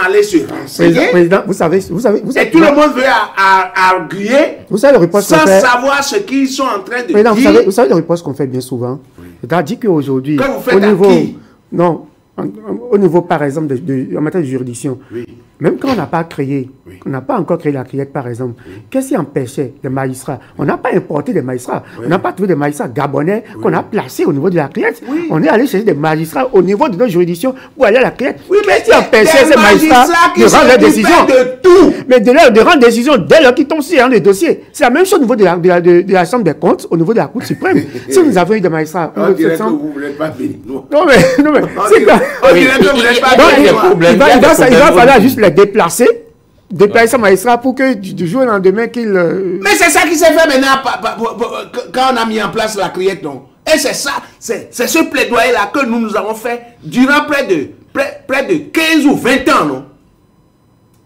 aller se renseigner. Président, vous savez, et tout le monde veut arguer sans savoir ce qu'ils sont en train de dire. Vous savez le reproche qu'on fait bien souvent. Oui. C'est-à-dire qu'aujourd'hui, au niveau, par exemple, en matière de juridiction, oui. Même quand on n'a pas créé, oui. On n'a pas encore créé la CRIEC, par exemple, oui. Qu'est-ce qui empêchait les magistrats? On n'a pas importé des magistrats, oui. On n'a pas trouvé des magistrats gabonais oui. Qu'on a placés au niveau de la CRIEC. Oui. On est allé chercher des magistrats au niveau de notre juridiction pour aller à la CRIEC. Oui, mais qu'est-ce qui empêchait ces magistrats de rendre leurs décisions mais de rendre des décisions dès lors qu'ils tombent sur les dossiers. C'est la même chose au niveau de la Chambre des comptes, au niveau de la Cour suprême. Si nous avons eu des magistrats... On dirait que vous ne voulez pas bénir. Non, mais c'est quoi? On dirait que vous ne voulez pas bénir. Il va falloir juste les déplacer ces magistrats pour que du jour au lendemain qu'ils... Mais c'est ça qui s'est fait maintenant quand on a mis en place la CRIEC, non? Et c'est ça, c'est ce plaidoyer-là que nous avons fait durant près de 15 ou 20 ans, non?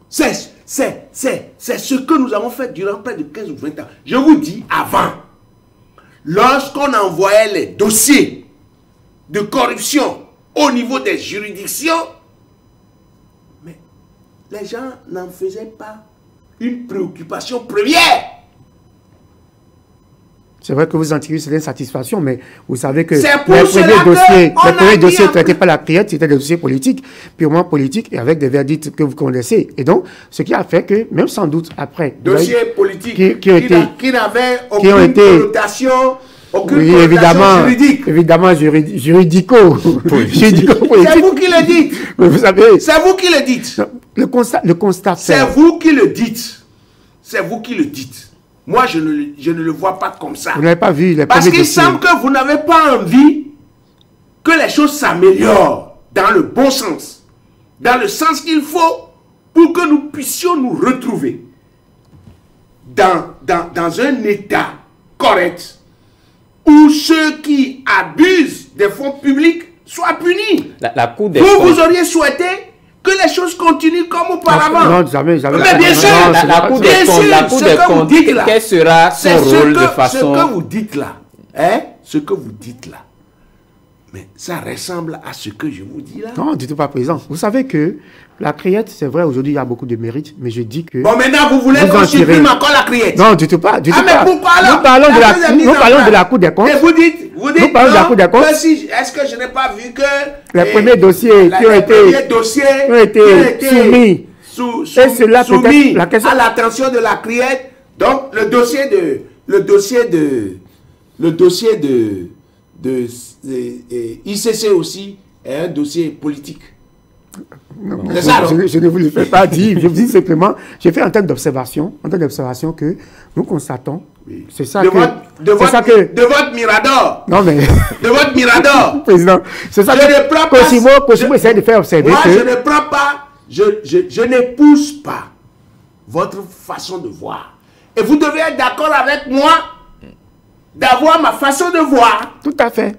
C'est ce que nous avons fait durant près de 15 ou 20 ans. Je vous dis, avant, lorsqu'on envoyait les dossiers de corruption au niveau des juridictions, les gens n'en faisaient pas une préoccupation première. C'est vrai que vous en tirez une satisfaction, mais vous savez que les premiers dossiers traités par la CRIEC, c'était des dossiers politiques, purement politiques, et avec des verdicts que vous connaissez. Et donc, ce qui a fait que, même sans doute après... Dossiers politiques qui n'avaient aucune connotation... Oui, évidemment juridico. C'est vous qui le dites. Mais vous savez, c'est vous qui le dites. Le constat c'est vous qui le dites. C'est vous qui le dites. Moi, je ne le vois pas comme ça. Vous n'avez pas vu les Parce qu'il semble que vous n'avez pas envie que les choses s'améliorent dans le bon sens. Dans le sens qu'il faut pour que nous puissions nous retrouver dans un état correct où ceux qui abusent des fonds publics soient punis. La Cour des comptes. Vous auriez souhaité que les choses continuent comme auparavant. Non, jamais. Mais bien sûr, la Cour des comptes, quel sera son rôle de façon... Ce que vous dites là, hein, ce que vous dites là, Mais ça ressemble à ce que je vous dis là. Non, du tout pas, président. Vous savez que la criette, c'est vrai, aujourd'hui, il y a beaucoup de mérites, mais je dis que... Bon, maintenant, vous voulez qu'on supprime encore la criette? Non, du tout pas, du tout mais pas. Pourquoi alors? Nous parlons de la Cour des comptes. Et vous dites nous parlons de la Cour des comptes. Est-ce que je n'ai pas vu que... Les premiers dossiers qui ont été soumis. Soumis la question... à l'attention de la criette. Donc, le dossier de ICC aussi est un dossier politique. C'est ça, je ne vous le fais pas dire. Je vous dis simplement, j'ai fait en termes d'observation que nous constatons. Oui. C'est ça de votre Mirador. Non, mais. De votre Mirador. Président, c'est ça que Cosimo essaie de faire observer. Moi, je ne prends pas, je n'épouse pas votre façon de voir. Et vous devez être d'accord avec moi d'avoir ma façon de voir. Tout à fait.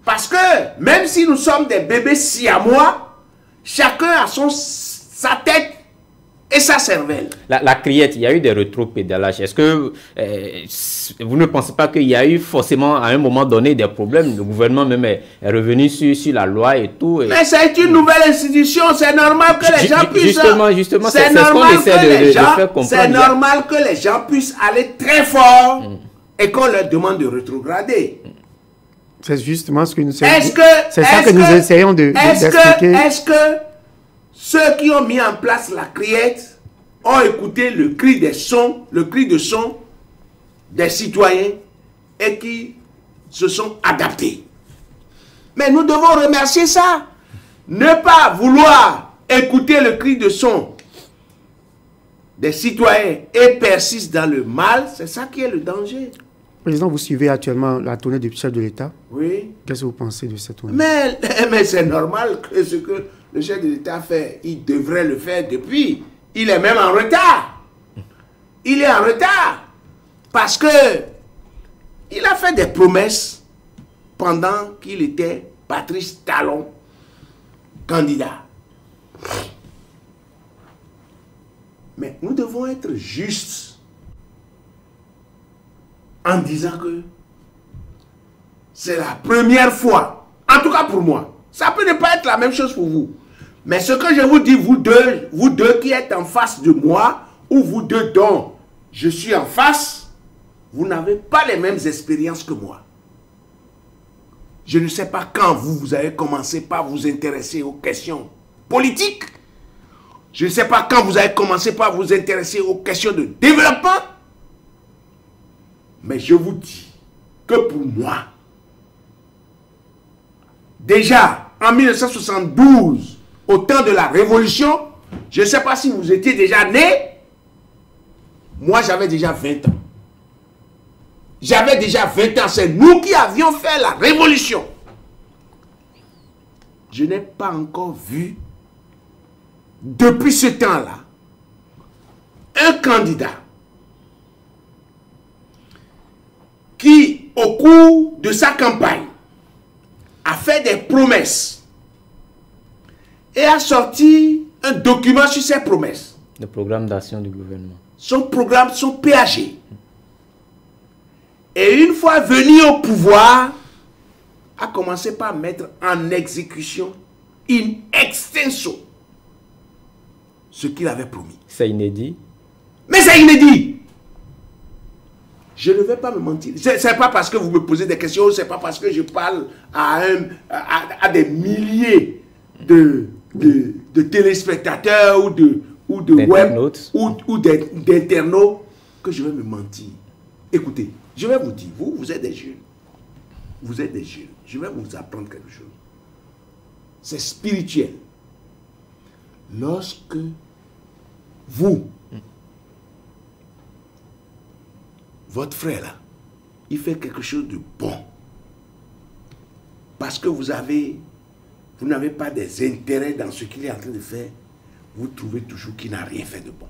Parce que même si nous sommes des bébés siamois, chacun a sa tête et sa cervelle. La criette, il y a eu des rétropédalages. Est-ce que vous ne pensez pas qu'il y a eu forcément à un moment donné des problèmes? Le gouvernement même est revenu sur la loi et tout. Mais c'est une nouvelle institution, c'est normal que les gens puissent... Justement, c'est ce qu'on essaie de faire comprendre. C'est normal que les gens puissent aller très fort et qu'on leur demande de rétrograder. C'est justement ce que nous essayons d'expliquer. Est-ce que ceux qui ont mis en place la criette ont écouté le cri de son des citoyens et qui se sont adaptés? Mais nous devons remercier ça. Ne pas vouloir écouter le cri de son des citoyens et persiste dans le mal, c'est ça qui est le danger. Président, vous suivez actuellement la tournée du chef de l'État. Oui. Qu'est-ce que vous pensez de cette tournée? Mais c'est normal que ce que le chef de l'État fait, il devrait le faire depuis. Il est même en retard. Il est en retard. Parce que il a fait des promesses pendant qu'il était Patrice Talon candidat. Mais nous devons être justes en disant que c'est la première fois, en tout cas pour moi, ça peut ne pas être la même chose pour vous, mais ce que je vous dis, vous deux qui êtes en face de moi, ou vous deux dont je suis en face, vous n'avez pas les mêmes expériences que moi. Je ne sais pas quand vous avez commencé par vous intéresser aux questions politiques. Je ne sais pas quand vous avez commencé par vous intéresser aux questions de développement. Mais je vous dis que pour moi, déjà en 1972, au temps de la Révolution, je ne sais pas si vous étiez déjà né, moi j'avais déjà 20 ans. J'avais déjà 20 ans, c'est nous qui avions fait la Révolution. Je n'ai pas encore vu, depuis ce temps-là, un candidat qui, au cours de sa campagne, a fait des promesses et a sorti un document sur ces promesses. Le programme d'action du gouvernement. Son programme, son PAG. Et une fois venu au pouvoir, a commencé par mettre en exécution in extenso ce qu'il avait promis. C'est inédit. Mais c'est inédit. Je ne vais pas me mentir. Ce n'est pas parce que vous me posez des questions, ce n'est pas parce que je parle à des milliers de téléspectateurs ou de web ou d'internautes que je vais me mentir. Écoutez, je vais vous dire, vous êtes des jeunes. Vous êtes des jeunes. Je vais vous apprendre quelque chose. C'est spirituel. Lorsque votre frère là, il fait quelque chose de bon, parce que vous n'avez pas des intérêts dans ce qu'il est en train de faire, vous trouvez toujours qu'il n'a rien fait de bon.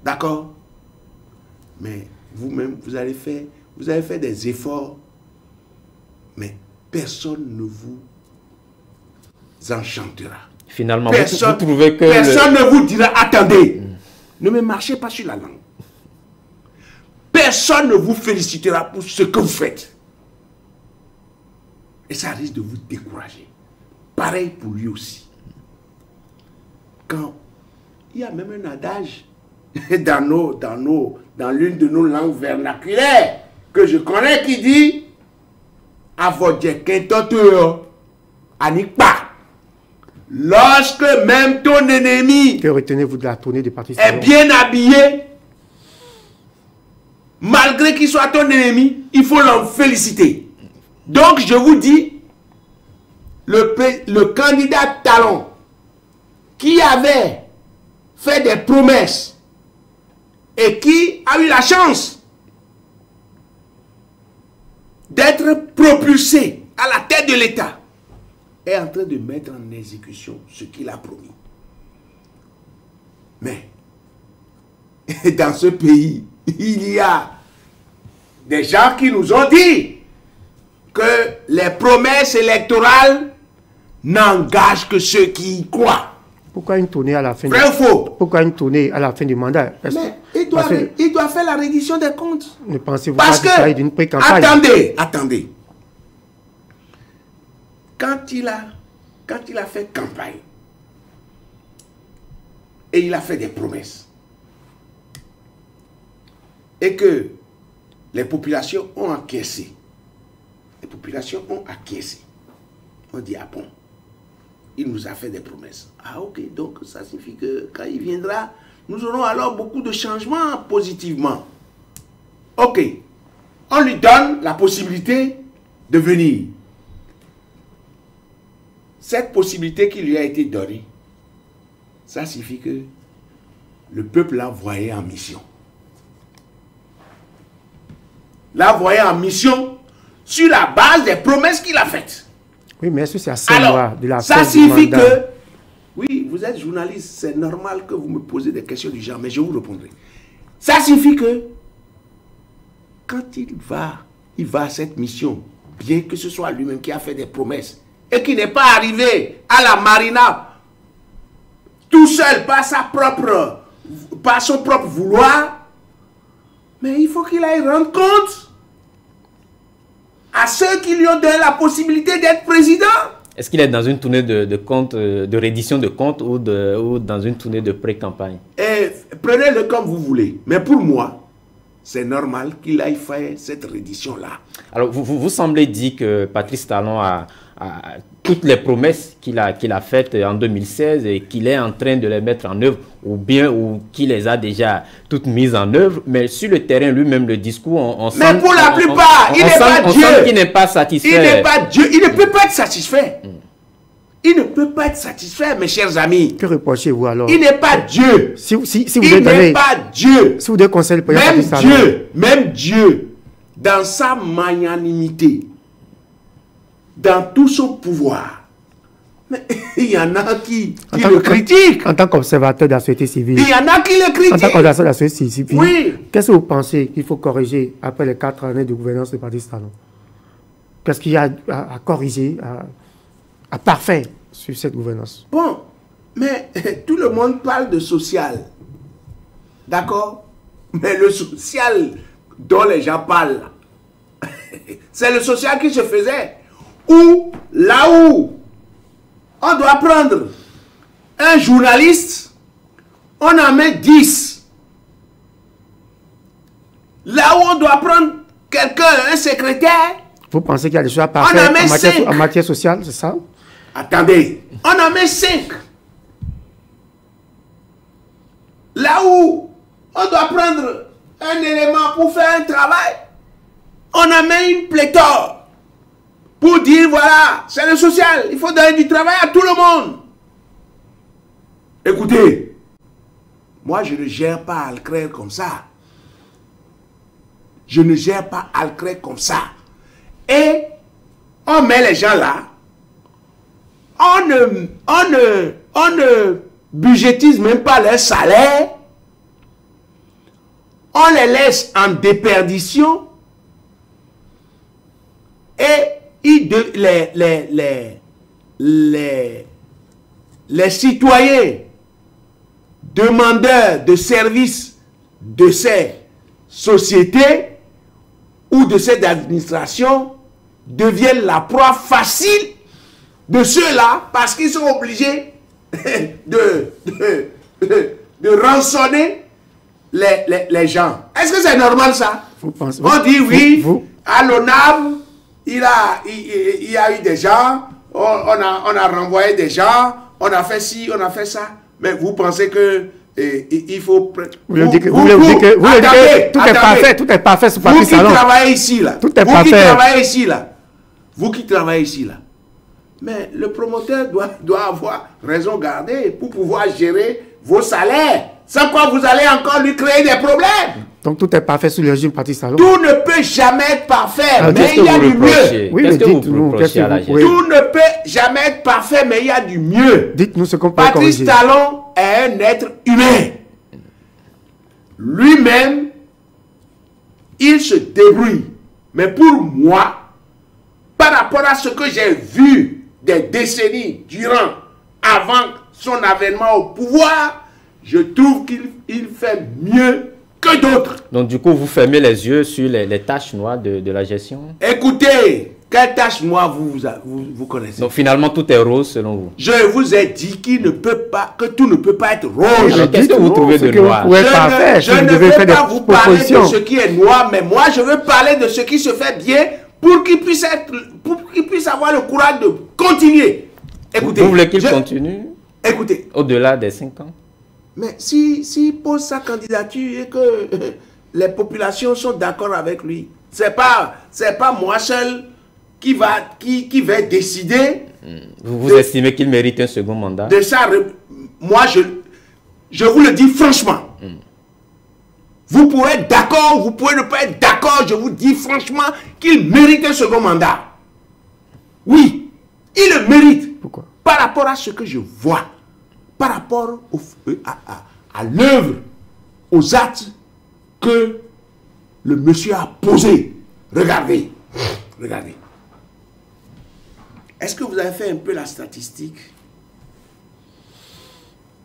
D'accord? Mais vous-même, vous avez fait des efforts, mais personne ne vous enchantera. Finalement, vous trouvez que... Personne ne vous dira, attendez, ne me marchez pas sur la langue. Personne ne vous félicitera pour ce que vous faites. Et ça risque de vous décourager. Pareil pour lui aussi. Quand il y a même un adage dans l'une de nos langues vernaculaires que je connais qui dit lorsque même ton ennemi Que retenez-vous de la tournée du Parti est Salon? bien habillé, malgré qu'il soit ton ennemi, il faut l'en féliciter. Donc je vous dis, le candidat Talon qui avait fait des promesses et qui a eu la chance d'être propulsé à la tête de l'État est en train de mettre en exécution ce qu'il a promis. Mais dans ce pays, il y a des gens qui nous ont dit que les promesses électorales n'engagent que ceux qui y croient. Pourquoi une tournée à la fin Vrai ou faux? Pourquoi une tournée à la fin du mandat? Mais il doit faire la reddition des comptes. Ne pensez-vous Parce pas qu'il s'agit que, d'une pré-campagne? attendez. Quand il a fait campagne, et il a fait des promesses, et que les populations ont acquiescé, on dit, ah bon, il nous a fait des promesses. Ah ok, donc ça signifie que quand il viendra, nous aurons alors beaucoup de changements positivement. Ok, on lui donne la possibilité de venir. Cette possibilité qui lui a été donnée, ça signifie que le peuple l'a envoyé en mission. L'a envoyé en mission sur la base des promesses qu'il a faites. Oui, mais est-ce que c'est à 5 Alors, mois de la ça fin du signifie mandat? que, oui, vous êtes journaliste, c'est normal que vous me posez des questions du genre, mais je vous répondrai. Ça signifie que, quand il va à cette mission, bien que ce soit lui-même qui a fait des promesses, et qui n'est pas arrivé à la marina, tout seul, par son propre vouloir, mais il faut qu'il aille rendre compte à ceux qui lui ont donné la possibilité d'être président. Est-ce qu'il est dans une tournée de compte, de reddition de comptes ou dans une tournée de pré-campagne? Prenez-le comme vous voulez. Mais pour moi, c'est normal qu'il aille faire cette reddition-là. Alors, vous semblez dire que Patrice Talon a toutes les promesses qu'il a faites en 2016 et qu'il est en train de les mettre en œuvre, ou qu'il les a déjà toutes mises en œuvre, mais sur le terrain lui-même, le discours, on sent... Mais pour la plupart, il n'est pas Dieu. On sent qu'il n'est pas satisfait. Il n'est pas Dieu. Il ne peut pas être satisfait. Il ne peut pas être satisfait, mes chers amis. Que reprochez-vous alors? Il n'est pas Dieu. Si vous Il n'est pas Dieu. Si vous devez conseiller le président Patrice Talon, même Dieu, dans sa magnanimité, dans tout son pouvoir, mais il y en a qui le critiquent. En tant qu'observateur de la société civile, Il y en a qui le en tant critiquent. qu'observateur de la société civile, Oui. qu'est-ce que vous pensez qu'il faut corriger après les 4 années de gouvernance de Patrice Talon? Qu'est-ce qu'il y a à corriger, à parfaire sur cette gouvernance? Bon, mais tout le monde parle de social. D'accord? Mais le social dont les gens parlent, c'est le social qui se faisait. Là où on doit prendre un journaliste, on en met 10. Là où on doit prendre quelqu'un, un secrétaire, Vous pensez qu'il y a des choses à parfaire en matière sociale, c'est ça? attendez, on en met 5. Là où on doit prendre un élément pour faire un travail, on en met une pléthore. Pour dire, voilà, c'est le social, il faut donner du travail à tout le monde. Écoutez, moi je ne gère pas Alcrel comme ça. Je ne gère pas Alcrel comme ça. Et on met les gens là, on ne budgétise même pas leur salaire, on les laisse en déperdition et les citoyens demandeurs de services de ces sociétés ou de cette administration deviennent la proie facile de ceux-là parce qu'ils sont obligés de rançonner les gens. Est-ce que c'est normal ça? On dit oui, à l'ONAM, il y a eu des gens, on a renvoyé des gens, on a fait ci, on a fait ça. Mais vous pensez que il faut... Vous voulez dire que tout est parfait sur Patrice Talon. Vous qui travaillez ici là, vous qui travaillez ici là, mais le promoteur doit avoir raison gardée pour pouvoir gérer vos salaires. Sans quoi vous allez encore lui créer des problèmes. Donc tout est parfait sous le régime Patrice Talon. Tout ne peut jamais être parfait, mais il y a du mieux. Oui, qu'est-ce que vous reprochez à la gestion? Tout ne peut jamais être parfait, mais il y a du mieux. Dites-nous ce qu'on peut corriger. Patrice Talon est un être humain. Lui-même, il se débrouille. Mais pour moi, par rapport à ce que j'ai vu des décennies durant, avant son avènement au pouvoir, je trouve qu'il fait mieux que d'autres. Donc du coup, vous fermez les yeux sur les tâches noires de la gestion? Écoutez, quelles tâches noires vous connaissez? Donc finalement, tout est rose selon vous? Je vous ai dit que tout ne peut pas être rose. Alors qu'est-ce que vous trouvez de noir? Je ne veux pas vous parler de ce qui est noir, mais moi je veux parler de ce qui se fait bien pour qu'il puisse avoir le courage de continuer. Écoutez, vous voulez qu'il continue? Écoutez. Au-delà des 5 ans? Mais s'il pose sa candidature et que les populations sont d'accord avec lui, c'est pas moi seul qui va décider. Vous estimez qu'il mérite un second mandat? De ça, moi je vous le dis franchement. Vous pouvez être d'accord, vous pouvez ne pas être d'accord, je vous dis franchement qu'il mérite un second mandat. Oui, il le mérite. Pourquoi? Par rapport à ce que je vois. Par rapport à l'œuvre, aux actes que le monsieur a posés. Regardez. Regardez. Est-ce que vous avez fait un peu la statistique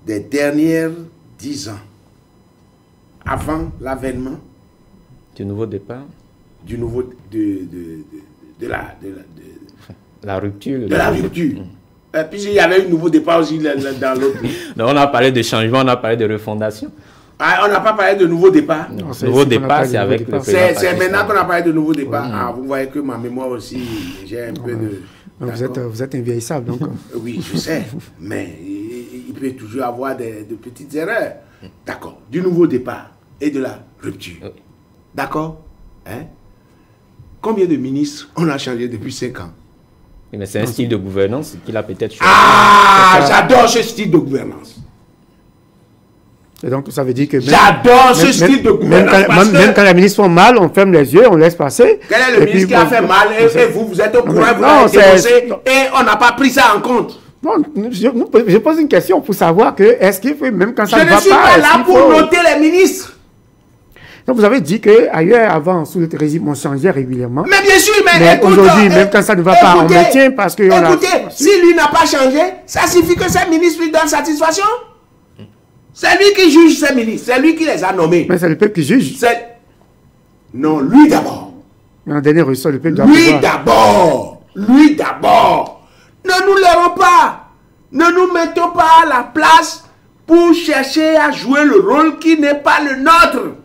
des dernières 10 ans avant l'avènement du nouveau départ? La rupture. De la rupture. Et puis il y avait un nouveau départ aussi dans l'autre. On a parlé de changement, on a parlé de refondation. Ah, on n'a pas parlé de nouveau départ. Non, nouveau départ, c'est avec le président. C'est maintenant qu'on a parlé de nouveau départ. Ah, vous voyez que ma mémoire aussi, j'ai un peu de... Vous êtes invieillissable, donc. Oui, je sais. Mais il peut toujours avoir de petites erreurs. D'accord. Du nouveau départ et de la rupture. Oui. D'accord? Hein? Combien de ministres on a changé depuis 5 ans? Mais c'est un style de gouvernance qu'il a peut-être choisi. Ah, j'adore ce style de gouvernance. Et donc, ça veut dire que... J'adore ce style de gouvernance. Même quand les ministres font mal, on ferme les yeux, on laisse passer. Quel est le ministre qui a fait mal et vous êtes au courant, vous l'avez dénoncé et on n'a pas pris ça en compte? Non, je pose une question pour savoir que, est-ce qu'il faut, même quand ça ne va pas... Je ne suis pas là pour noter les ministres. Donc vous avez dit qu'ailleurs, avant, sous le régime, on changeait régulièrement. Mais bien sûr, mais aujourd'hui, même quand ça ne va pas, on maintient parce que... Écoutez, si lui n'a pas changé, ça signifie que ces ministres lui donnent satisfaction. C'est lui qui juge ces ministres, c'est lui qui les a nommés. Mais c'est le peuple qui juge. Non, lui d'abord. Mais en dernier ressort, le peuple doit Lui d'abord. Lui d'abord. Ne nous l'airons pas. Ne nous mettons pas à la place pour chercher à jouer le rôle qui n'est pas le nôtre.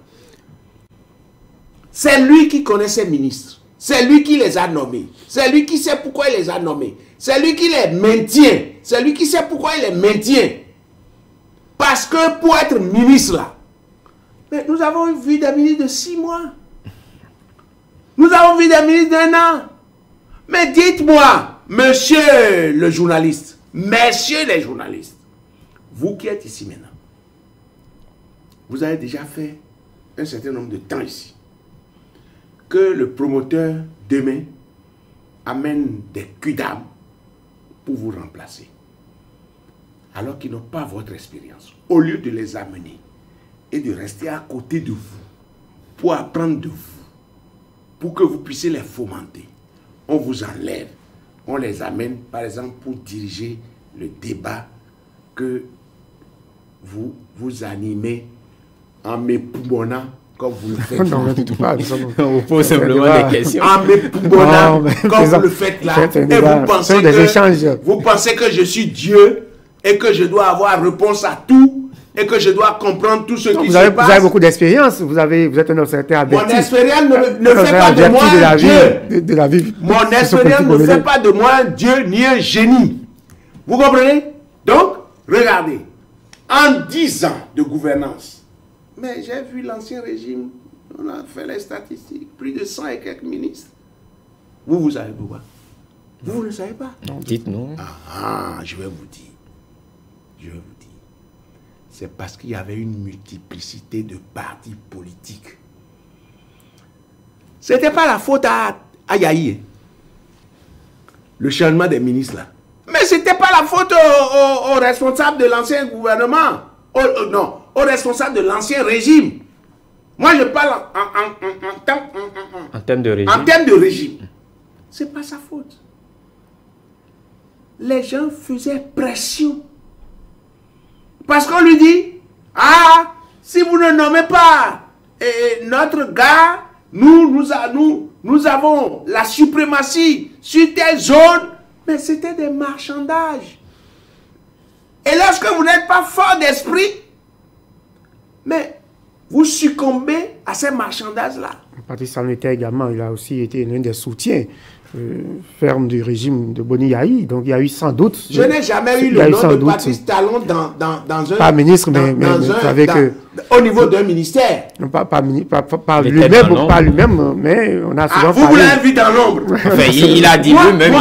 C'est lui qui connaît ses ministres. C'est lui qui les a nommés. C'est lui qui sait pourquoi il les a nommés. C'est lui qui les maintient. C'est lui qui sait pourquoi il les maintient. Parce que pour être ministre là, mais nous avons vu des ministres de 6 mois. Nous avons vu des ministres d'1 an. Mais dites-moi, monsieur le journaliste, messieurs les journalistes, vous qui êtes ici maintenant, vous avez déjà fait un certain nombre de temps ici. Que le promoteur, demain, amène des culs-d'âme pour vous remplacer. Alors qu'ils n'ont pas votre expérience. Au lieu de les amener et de rester à côté de vous, pour apprendre de vous, pour que vous puissiez les fomenter, on vous enlève. On les amène, par exemple, pour diriger le débat que vous animez en m'époumonnant comme vous le faites. Non, mais tout pas. On vous pose simplement des questions. En m'épouvonnant, comme vous le faites là. Et vous pensez que je suis Dieu et que je dois avoir réponse à tout et que je dois comprendre tout ce qui se passe. Vous avez beaucoup d'expérience. Vous êtes un observateur averti. Mon expérience ne fait pas de moi Dieu. Mon expérience ne fait pas de moi Dieu ni un génie. Vous comprenez? Donc, regardez. En 10 ans de gouvernance, mais j'ai vu l'ancien régime, on a fait les statistiques, plus de 100 et quelques ministres. Vous savez pourquoi? Vous ne le savez pas? Non, dites-nous. Je vais vous dire. Je vais vous dire. C'est parce qu'il y avait une multiplicité de partis politiques. Ce n'était pas la faute à Yahi. Le changement des ministres là. Mais ce n'était pas la faute aux responsables de l'ancien gouvernement. Non, aux responsables de l'ancien régime. Moi, je parle en termes de régime. En termes de régime. Ce n'est pas sa faute. Les gens faisaient pression. Parce qu'on lui dit, si vous ne nommez pas notre gars, nous avons la suprématie sur telle zone. Mais c'était des marchandages. Et lorsque vous n'êtes pas fort d'esprit, mais vous succombez à ces marchandages-là. Patrice Talon était également, il a aussi été l'un des soutiens fermes du régime de Boni Yahi. Donc il y a eu sans doute... Je n'ai jamais eu le nom de Patrice Talon dans un... Pas ministre, mais avec... Au niveau d'un ministère. Pas lui-même, mais on a souvent vous l'avez vu dans l'ombre. Enfin, il a dit lui-même,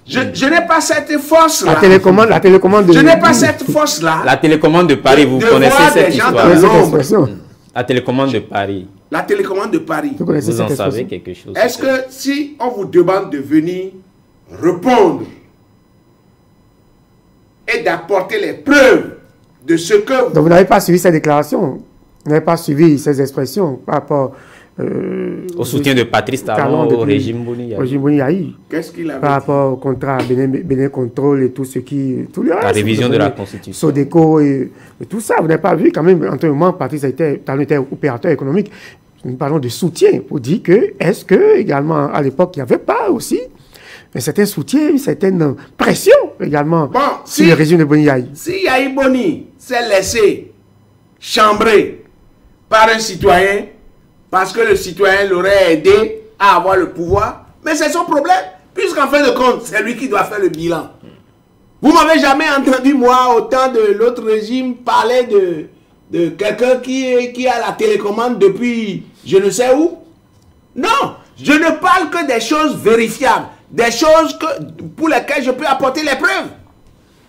je n'ai pas cette force-là. La télécommande de... Je n'ai pas cette force-là. La télécommande de Paris, vous connaissez cette histoire. La télécommande de Paris. La télécommande de Paris. Vous en savez quelque chose. Est-ce que si on vous demande de venir répondre et d'apporter les preuves de ce que... Donc vous n'avez pas suivi ces déclarations, vous n'avez pas suivi ces expressions par rapport... au soutien de Patrice Talon au régime Boni Yahi. Qu'est-ce qu'il avait par rapport au contrat Bénin Contrôle et tout ce qui... Tout le reste, la révision de la Constitution. Sodeco et tout ça. Vous n'avez pas vu quand même, en un moment, Patrice Talon était opérateur économique. Nous parlons de soutien pour dire que, est-ce que, également, à l'époque, il n'y avait pas aussi un certain soutien, une certaine pression également sur le régime de Boni Yahi. Si Yahi Boni s'est laissé chambrer par un citoyen, parce que le citoyen l'aurait aidé à avoir le pouvoir, mais c'est son problème, puisqu'en fin de compte, c'est lui qui doit faire le bilan. Vous m'avez jamais entendu, moi, au temps de l'autre régime, parler de quelqu'un qui a la télécommande depuis je ne sais où? Non, je ne parle que des choses vérifiables, des choses pour lesquelles je peux apporter les preuves.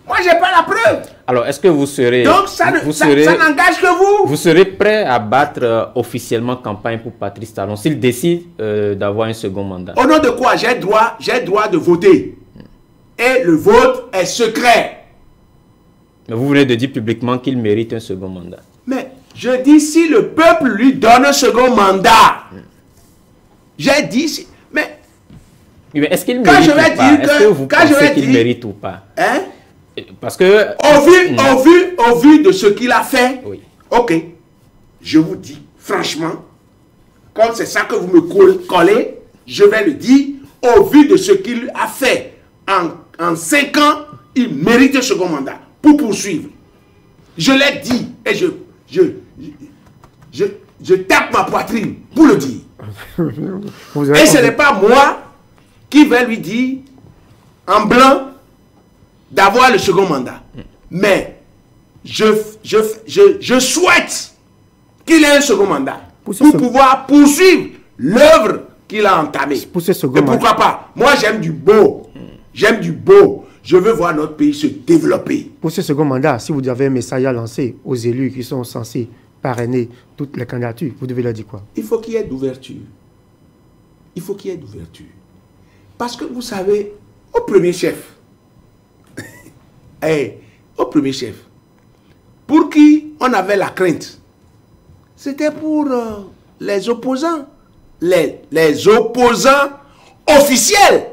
Moi, je n'ai pas la preuve. Alors, est-ce que vous serez... Donc, ça n'engage que vous. Vous serez prêt à battre officiellement campagne pour Patrice Talon s'il décide d'avoir un second mandat? Au nom de quoi? J'ai droit de voter. Et le vote est secret. Mais vous venez de dire publiquement qu'il mérite un second mandat. Mais je dis si le peuple lui donne un second mandat. J'ai dit... Mais est-ce qu'il mérite ou pas? Est-ce que vous pensez qu'il mérite ou pas? Hein? Parce que... Au vu de ce qu'il a fait, oui. Ok, je vous dis franchement, comme c'est ça que vous me collez, je vais le dire, au vu de ce qu'il a fait en 5 ans, il mérite un second mandat pour poursuivre. Je l'ai dit et je tape ma poitrine pour le dire. Et ce n'est pas moi qui vais lui dire en blanc d'avoir le second mandat. Mais je souhaite qu'il ait un second mandat pour pouvoir poursuivre l'œuvre qu'il a entamée. Et pourquoi pas? Moi, j'aime du beau. J'aime du beau. Je veux voir notre pays se développer. Pour ce second mandat, si vous avez un message à lancer aux élus qui sont censés parrainer toutes les candidatures, vous devez leur dire quoi? Il faut qu'il y ait d'ouverture. Il faut qu'il y ait d'ouverture. Parce que vous savez, au premier chef, au premier chef, pour qui on avait la crainte, c'était pour les opposants. Les opposants officiels.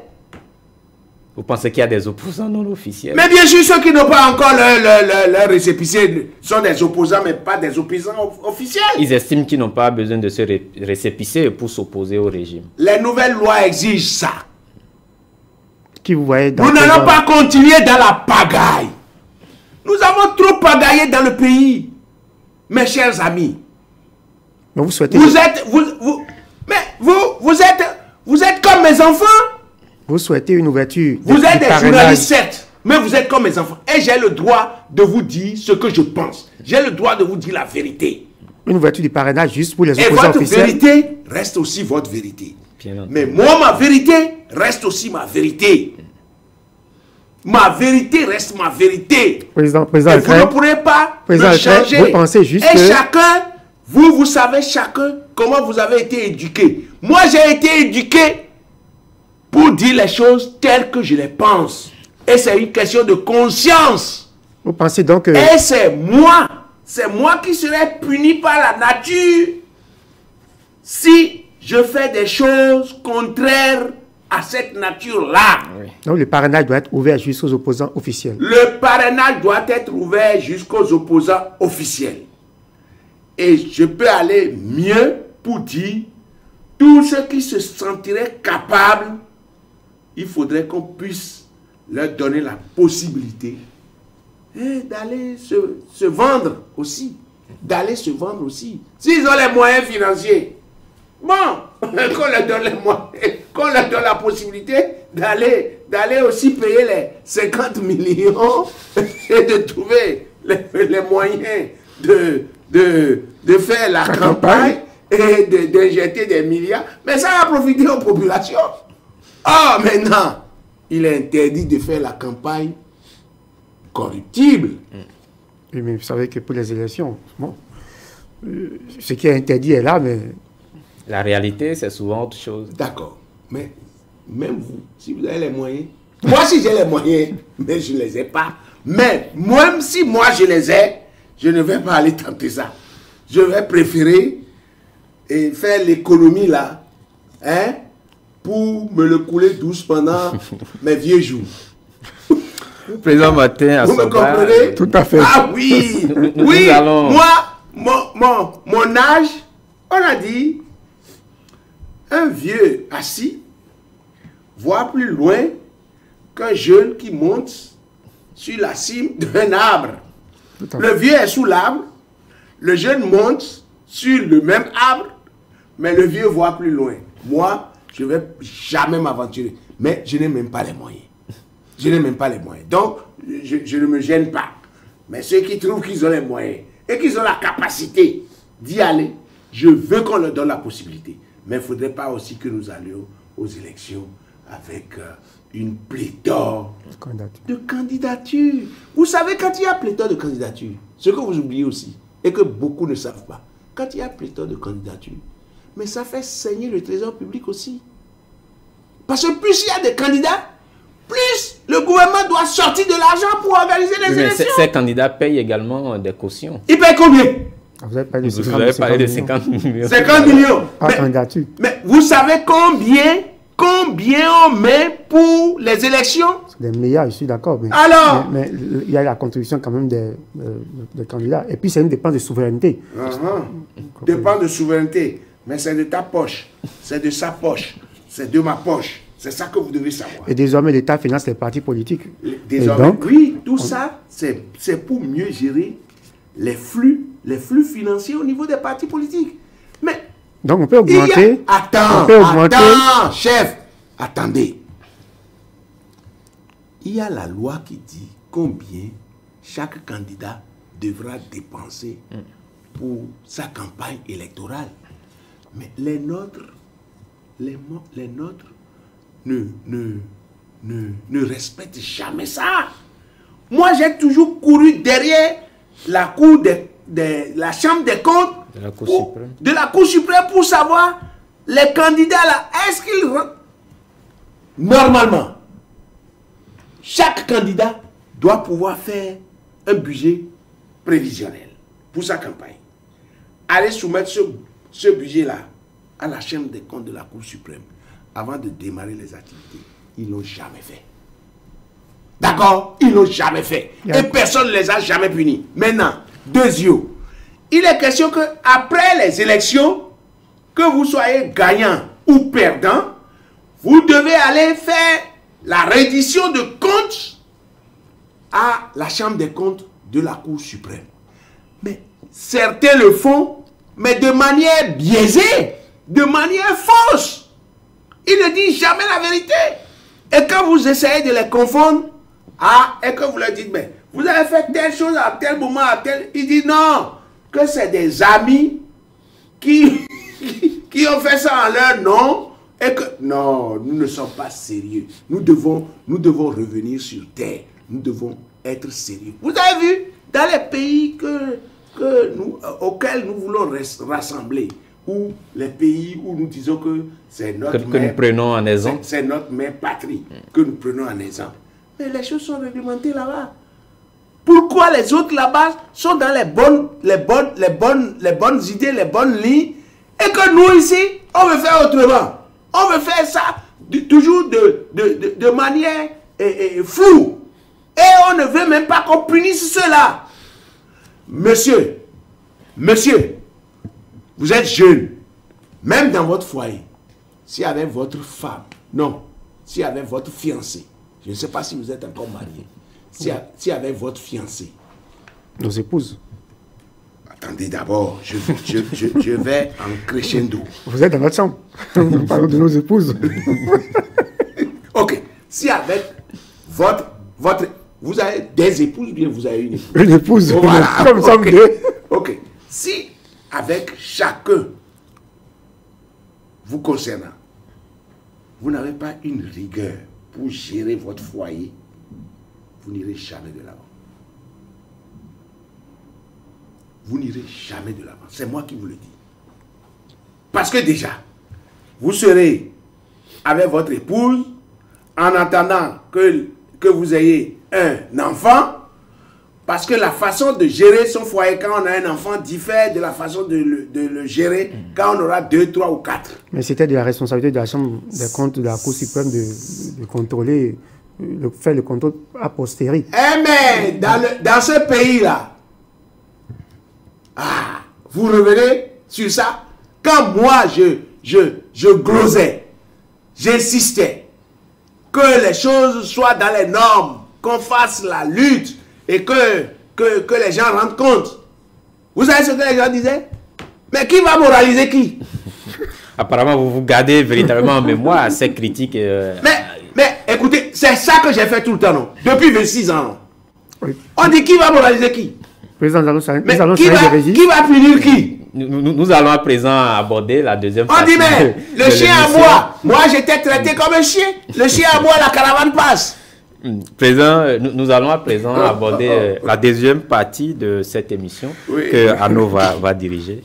Vous pensez qu'il y a des opposants non officiels? Mais bien sûr, ceux qui n'ont pas encore leur récépissé sont des opposants, mais pas des opposants officiels. Ils estiment qu'ils n'ont pas besoin de se récépisser pour s'opposer au régime. Les nouvelles lois exigent ça. Qui vous voyez dans Nous n'allons pas continuer dans la pagaille. Nous avons trop pagaillé dans le pays, mes chers amis. Mais vous souhaitez... Vous êtes comme mes enfants. Vous souhaitez une ouverture. Vous êtes des parrainage. journalistes, certes, mais vous êtes comme mes enfants. Et j'ai le droit de vous dire ce que je pense. J'ai le droit de vous dire la vérité. Une ouverture du parrainage juste pour les Et opposants votre officiels. vérité reste aussi votre vérité. Bien entendu. Mais moi, ma vérité reste aussi ma vérité. Ma vérité reste ma vérité. Président Et vous ne Alcret, pourrez pas Président me Alcret, changer. vous pensez juste Et que- chacun, vous savez chacun comment vous avez été éduqué. Moi, j'ai été éduqué pour dire les choses telles que je les pense. Et c'est une question de conscience. vous pensez donc que... Et c'est moi qui serai puni par la nature si je fais des choses contraires à cette nature-là. Donc le parrainage doit être ouvert jusqu'aux opposants officiels. Le parrainage doit être ouvert jusqu'aux opposants officiels. Et je peux aller mieux pour dire, tous ceux qui se sentiraient capables, il faudrait qu'on puisse leur donner la possibilité d'aller se vendre aussi. D'aller se vendre aussi. S'ils ont les moyens financiers, bon, qu'on leur donne les moyens, qu'on leur donne la possibilité d'aller aussi payer les 50 millions et de trouver les moyens de faire la campagne et d'injecter des milliards. Mais ça va profiter aux populations. Ah, maintenant, il est interdit de faire la campagne corruptible. Oui, mais vous savez que pour les élections, bon, ce qui est interdit est là, mais... La réalité, c'est souvent autre chose. D'accord. Mais même vous, si vous avez les moyens, moi si j'ai les moyens, mais je ne les ai pas, mais même si moi je les ai, je ne vais pas aller tenter ça. Je vais préférer faire l'économie là, hein, pour me le couler douce pendant mes vieux jours. Président Martin, Vous me comprenez? Tout à fait. Ah oui, oui. Nous allons... Moi, mon âge, on a dit, un vieux assis voit plus loin qu'un jeune qui monte sur la cime d'un arbre. Le vieux est sous l'arbre, le jeune monte sur le même arbre, mais le vieux voit plus loin. Moi, je ne vais jamais m'aventurer, mais je n'ai même pas les moyens. Je n'ai même pas les moyens. Donc, je ne me gêne pas. Mais ceux qui trouvent qu'ils ont les moyens et qu'ils ont la capacité d'y aller, je veux qu'on leur donne la possibilité. Mais il ne faudrait pas aussi que nous allions aux élections avec une pléthore de candidatures. Vous savez, quand il y a pléthore de candidatures, ce que vous oubliez aussi, et que beaucoup ne savent pas, quand il y a pléthore de candidatures, mais ça fait saigner le trésor public aussi. Parce que plus il y a des candidats, plus le gouvernement doit sortir de l'argent pour organiser les élections. Ces candidats payent également des cautions. Ils payent combien? Vous avez parlé de 50, Vous avez parlé de 50 millions. 50 millions. candidature. Mais vous savez combien on met pour les élections? C'est des milliards, je suis d'accord. Alors? Mais il y a la contribution quand même des candidats. Et puis c'est une dépense de souveraineté. Dépense de souveraineté. Mais c'est de ta poche. C'est de sa poche. C'est de ma poche. C'est ça que vous devez savoir. Et désormais, l'État finance les partis politiques. Désormais, donc, oui, tout ça, c'est pour mieux gérer les flux financiers au niveau des partis politiques. Mais donc on peut augmenter. Attends, chef, attendez. Il y a la loi qui dit combien chaque candidat devra dépenser pour sa campagne électorale. Mais les nôtres ne respectent jamais ça. Moi, j'ai toujours couru derrière la cour la chambre des comptes de la Cour suprême pour savoir les candidats là, est-ce qu'ils... Normalement, chaque candidat doit pouvoir faire un budget prévisionnel pour sa campagne. Aller soumettre ce budget-là à la chambre des comptes de la Cour suprême avant de démarrer les activités. Ils ne l'ont jamais fait. D'accord? Ils n'ont jamais fait. Et personne ne les a jamais punis. Maintenant, deux yeux. Il est question que après les élections, que vous soyez gagnant ou perdant, vous devez aller faire la reddition de comptes à la Chambre des comptes de la Cour suprême. Mais certains le font, mais de manière biaisée, de manière fausse. Ils ne disent jamais la vérité. Et quand vous essayez de les confondre, et que vous leur dites, mais vous avez fait telle chose à tel moment, à tel... Ils disent non, que c'est des amis qui ont fait ça en leur nom. Et que non, nous ne sommes pas sérieux. Nous devons revenir sur terre. Nous devons être sérieux. Vous avez vu, dans les pays auxquels nous voulons rassembler, ou les pays où nous disons que c'est notre que nous prenons en exemple. C'est notre mère patrie que nous prenons en exemple. Mais les choses sont réglementées là-bas. Pourquoi les autres là-bas sont dans les bonnes idées, les bonnes lignes, et que nous ici, on veut faire autrement? On veut faire ça toujours de manière floue. Et on ne veut même pas qu'on punisse cela. Monsieur, vous êtes jeune. Même dans votre foyer, si avec votre femme, si avec votre fiancé, je ne sais pas si vous êtes encore marié, si avec votre fiancé, nos épouses. Attendez d'abord, je vais en crescendo. Vous êtes dans notre chambre. Nous parlons de nos épouses. Ok. Si avec votre... Vous avez des épouses ou bien vous avez une épouse? Une épouse. Oh, voilà. Comme ça, Okay. Ok. Si avec chacun vous concernant, vous n'avez pas une rigueur pour gérer votre foyer, vous n'irez jamais de l'avant. Vous n'irez jamais de l'avant. C'est moi qui vous le dis. Parce que déjà, vous serez avec votre épouse en attendant que vous ayez un enfant, parce que la façon de gérer son foyer quand on a un enfant diffère de la façon de le gérer quand on aura 2, 3 ou 4. Mais c'était de la responsabilité de la Chambre des comptes de la Cour suprême de contrôler, de faire le contrôle a posteriori. Eh mais dans ce pays-là, vous revenez sur ça. Quand moi je glosais, j'insistais que les choses soient dans les normes, qu'on fasse la lutte et que les gens rendent compte. Vous savez ce que les gens disaient? Mais qui va moraliser qui? Apparemment, vous vous gardez véritablement en mémoire ces critiques. Mais écoutez, c'est ça que j'ai fait tout le temps, non? Depuis 26 ans. Non? Oui. On dit qui va moraliser qui? Président, mais qui va punir qui? Nous allons à présent aborder la deuxième partie. On dit, mais le chien à bois, moi j'étais traité comme un chien. Le chien à bois, la caravane passe. Président, nous allons à présent aborder la deuxième partie de cette émission que Arnaud va diriger.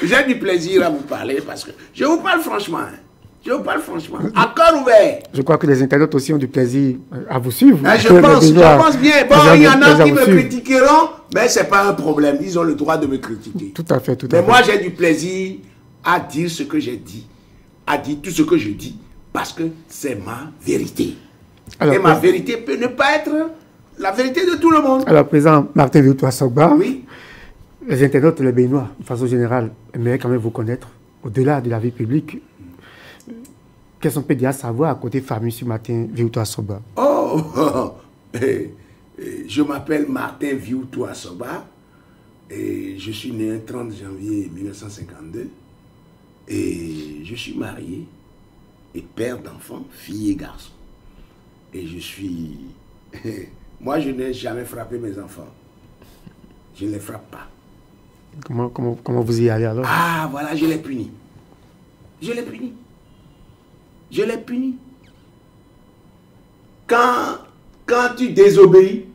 J'ai du plaisir à vous parler parce que je vous parle franchement. Je vous parle franchement. À cœur ouvert. Je crois que les internautes aussi ont du plaisir à vous suivre. Je pense bien. Bon, il y en a qui me critiqueront, mais ce n'est pas un problème. Ils ont le droit de me critiquer. Tout à fait, Mais moi, j'ai du plaisir à dire ce que j'ai dit, à dire tout ce que je dis, parce que c'est ma vérité. Alors, et ma vérité peut ne pas être la vérité de tout le monde. Alors, président Martin Vieux-Tour Assogba, oui. Les internautes, les Béninois, de façon générale, aimeraient quand même vous connaître, au-delà de la vie publique. Qu'est-ce qu'on peut dire à savoir à côté famille sur Martin Vieux-Tour Assogba? Je m'appelle Martin Vieux-Tour Assogba et je suis né le 30 janvier 1952 et je suis marié et père d'enfants, filles et garçons. Et je suis... Moi, je n'ai jamais frappé mes enfants. Je ne les frappe pas. Comment vous y allez alors? Ah, voilà, je les punis. Je les punis. Je les punis. Quand tu désobéis,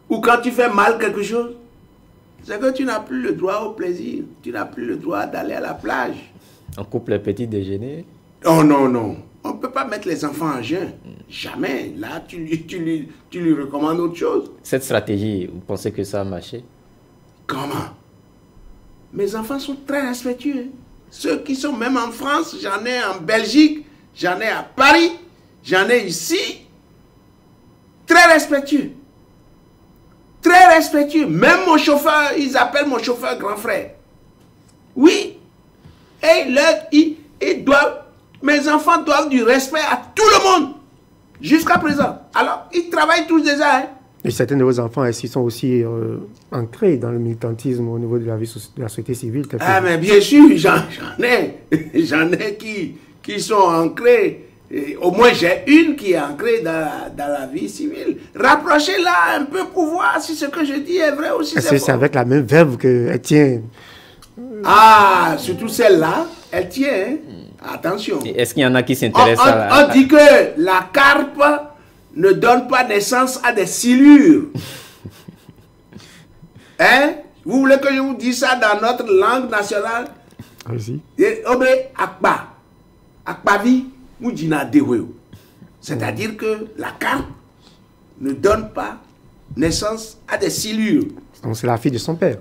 ou quand tu fais mal quelque chose, c'est que tu n'as plus le droit au plaisir. Tu n'as plus le droit d'aller à la plage. On coupe les petits déjeuners? Oh non, non. On ne peut pas mettre les enfants en jeûne. Jamais. Là, tu lui recommandes autre chose. Cette stratégie, vous pensez que ça a marché? Comment? Mes enfants sont très respectueux. Ceux qui sont même en France, j'en ai en Belgique, j'en ai à Paris, j'en ai ici. Très respectueux. Très respectueux. Même mon chauffeur, ils appellent mon chauffeur grand frère. Oui. Et ils doivent, mes enfants doivent du respect à tout le monde. Jusqu'à présent. Alors, ils travaillent tous déjà. Hein. Et certains de vos enfants ici sont aussi ancrés dans le militantisme au niveau de la vie de la société civile. Ah, mais bien sûr, j'en ai qui sont ancrés. Et au moins, j'ai une qui est ancrée dans la vie civile. Rapprochez-la un peu pour voir si ce que je dis est vrai ou si c'est faux. C'est avec la même verve qu'elle tient. Ah, surtout celle-là, elle tient. Hein? Attention. Est-ce qu'il y en a qui s'intéressent on dit que la carpe ne donne pas naissance à des silures. Hein? Vous voulez que je vous dise ça dans notre langue nationale? Allez-y. Akba. Akbavi, moudjina deweo. C'est-à-dire que la carpe ne donne pas naissance à des silures. Donc c'est la fille de son père.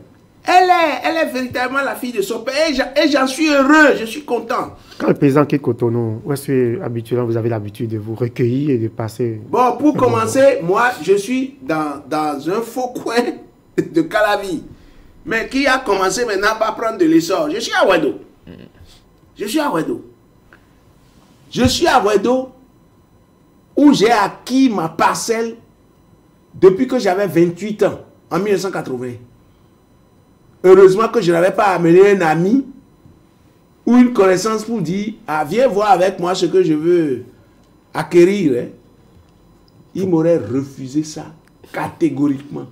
Elle est véritablement la fille de son père et j'en suis heureux, je suis content. Quand le président quitte Cotonou, où est-ce que habituellement vous avez l'habitude de vous recueillir et de passer? Bon, pour commencer, moi je suis dans un faux coin de Calavi. Mais qui a commencé maintenant par prendre de l'essor? Je suis à Ouedo. Je suis à Ouedo. Je suis à Ouedo où j'ai acquis ma parcelle depuis que j'avais 28 ans, en 1980. Heureusement que je n'avais pas amené un ami ou une connaissance pour dire « Ah, viens voir avec moi ce que je veux acquérir. Hein. » Il m'aurait refusé ça catégoriquement.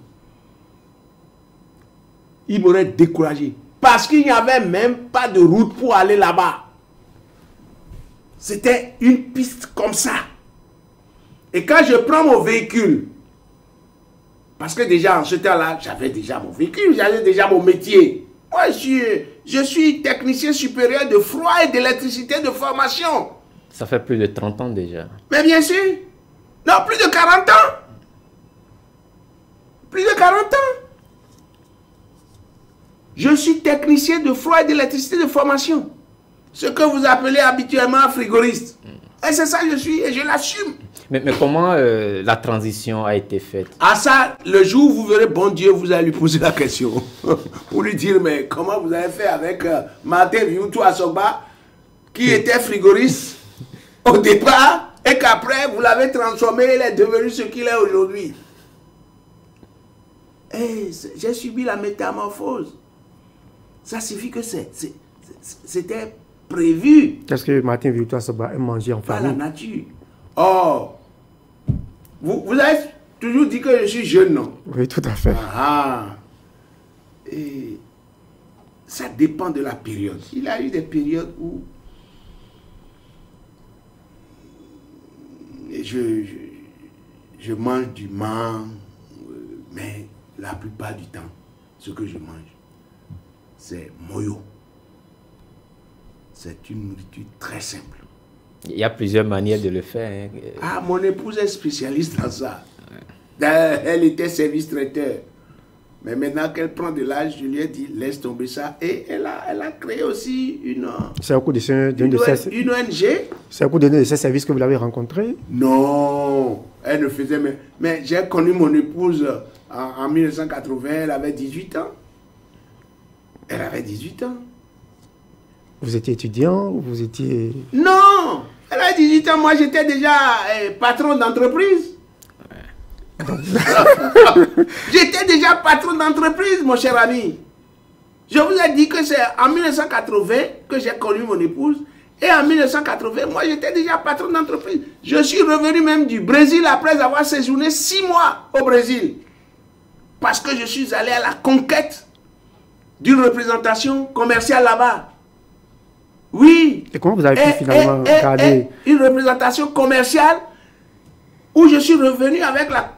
Il m'aurait découragé. Parce qu'il n'y avait même pas de route pour aller là-bas. C'était une piste comme ça. Et quand je prends mon véhicule, parce que déjà en ce temps-là, j'avais déjà mon véhicule, j'avais déjà mon métier. Moi, je suis technicien supérieur de froid et d'électricité de formation. Ça fait plus de 30 ans déjà. Mais bien sûr. Non, plus de 40 ans. Plus de 40 ans. Je suis technicien de froid et d'électricité de formation. Ce que vous appelez habituellement frigoriste. Et c'est ça que je suis et je l'assume. Mais comment la transition a été faite? Ah ça, le jour où vous verrez, bon Dieu, vous allez lui poser la question. Pour lui dire, mais comment vous avez fait avec Martin Viutu Asogba, qui était frigoriste au départ, et qu'après, vous l'avez transformé, il est devenu ce qu'il est aujourd'hui. Et j'ai subi la métamorphose. Ça signifie que c'était prévu. Qu'est-ce que Martin Viutu Asogba a mangé en famille? Pas la nature. Oh, vous avez toujours dit que je suis jeune, non? Oui, tout à fait. Ah, et ça dépend de la période. Il a eu des périodes où je mange du mangue, mais la plupart du temps, ce que je mange, c'est moyo. C'est une nourriture très simple. Il y a plusieurs manières de le faire. Hein. Ah, mon épouse est spécialiste dans ça. Elle était service traiteur. Mais maintenant qu'elle prend de l'âge, je lui ai dit, laisse tomber ça. Et elle a créé aussi une ONG. C'est au cours de ces services que vous l'avez rencontré? Non, elle ne faisait même. Mais j'ai connu mon épouse en 1980, elle avait 18 ans. Elle avait 18 ans. Vous étiez étudiant ou vous étiez... Non, elle a 18 ans, moi j'étais déjà patron d'entreprise. J'étais déjà patron d'entreprise, mon cher ami. Je vous ai dit que c'est en 1980 que j'ai connu mon épouse. Et en 1980, moi j'étais déjà patron d'entreprise. Je suis revenu même du Brésil après avoir séjourné 6 mois au Brésil. Parce que je suis allé à la conquête d'une représentation commerciale là-bas. Oui. Et comment vous avez pu finalement garder une représentation commerciale où je suis revenu avec la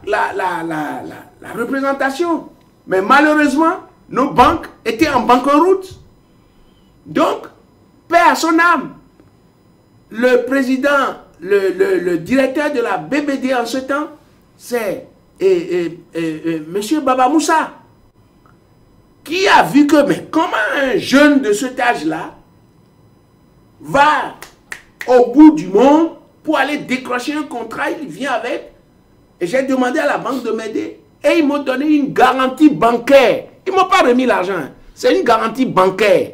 représentation. Mais malheureusement, nos banques étaient en banqueroute. Donc, paix à son âme. Le président, le directeur de la BBD en ce temps, c'est M. Baba Moussa, qui a vu que, mais comment un jeune de cet âge-là va au bout du monde pour aller décrocher un contrat, il vient avec. Et j'ai demandé à la banque de m'aider. Et ils m'ont donné une garantie bancaire. Ils ne m'ont pas remis l'argent. C'est une garantie bancaire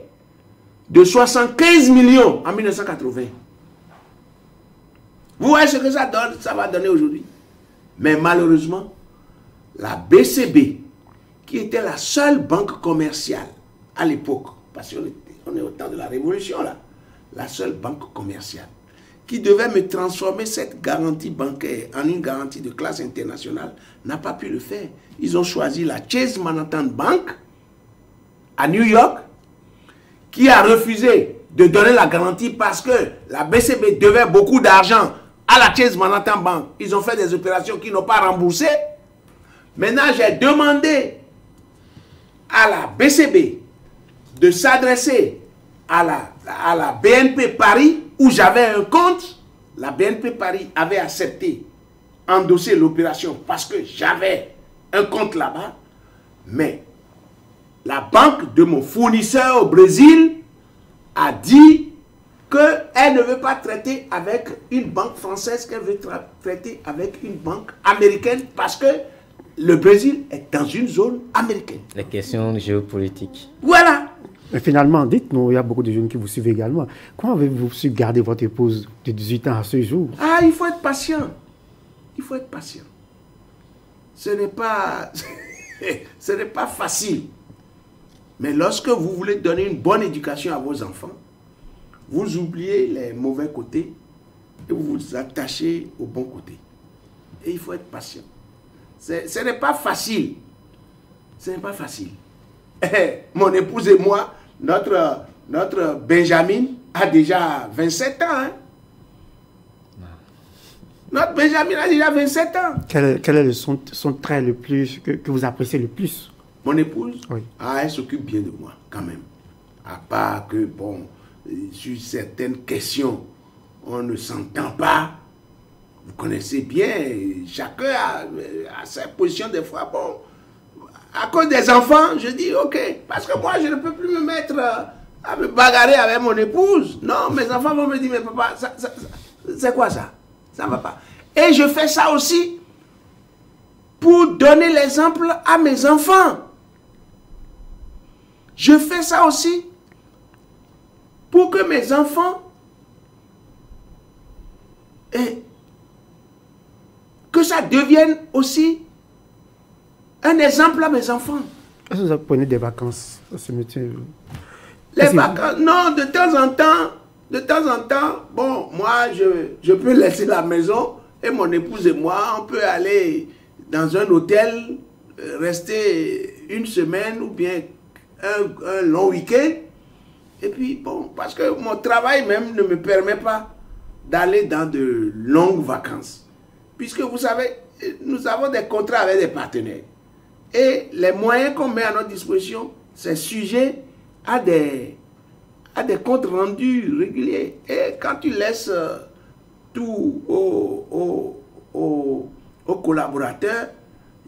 de 75 millions en 1980. Vous voyez ce que ça donne, ça va donner aujourd'hui. Mais malheureusement, la BCB, qui était la seule banque commerciale à l'époque, parce qu'on est au temps de la Révolution là, la seule banque commerciale, qui devait me transformer cette garantie bancaire en une garantie de classe internationale, n'a pas pu le faire. Ils ont choisi la Chase Manhattan Bank à New York, qui a refusé de donner la garantie parce que la BCB devait beaucoup d'argent à la Chase Manhattan Bank. Ils ont fait des opérations qu'ils n'ont pas remboursées. Maintenant, j'ai demandé à la BCB de s'adresser à la BNP Paris, où j'avais un compte. La BNP Paris avait accepté endosser l'opération parce que j'avais un compte là-bas. Mais la banque de mon fournisseur au Brésil a dit qu'elle ne veut pas traiter avec une banque française, qu'elle veut traiter avec une banque américaine parce que le Brésil est dans une zone américaine. Les questions géopolitiques. Voilà. Mais finalement, dites-nous, il y a beaucoup de jeunes qui vous suivent également. Comment avez-vous su garder votre épouse de 18 ans à ce jour? Ah, il faut être patient. Il faut être patient. Ce n'est pas facile. Mais lorsque vous voulez donner une bonne éducation à vos enfants, vous oubliez les mauvais côtés et vous vous attachez au bon côté. Et il faut être patient. Ce n'est pas facile. Ce n'est pas facile. Mon épouse et moi, notre Benjamin a déjà 27 ans. Hein? Notre Benjamin a déjà 27 ans. Quel est son trait le plus que vous appréciez le plus? Mon épouse, oui. Elle s'occupe bien de moi, quand même. À part que, bon, sur certaines questions, on ne s'entend pas. Vous connaissez bien, chacun a sa position des fois. Bon, à cause des enfants, je dis ok. Parce que moi, je ne peux plus me mettre à me bagarrer avec mon épouse. Non, mes enfants vont me dire, mais papa, c'est quoi ça? Ça ne va pas. Et je fais ça aussi pour donner l'exemple à mes enfants. Je fais ça aussi pour que mes enfants que ça devienne aussi un exemple à mes enfants. Est-ce que vous prenez des vacances à ce métier? Les vacances, non, de temps en temps, bon, moi, je peux laisser la maison et mon épouse et moi, on peut aller dans un hôtel, rester une semaine ou bien un long week-end. Et puis, bon, parce que mon travail même ne me permet pas d'aller dans de longues vacances. Puisque vous savez, nous avons des contrats avec des partenaires. Et les moyens qu'on met à notre disposition, c'est sujet à des comptes rendus réguliers. Et quand tu laisses tout aux collaborateurs,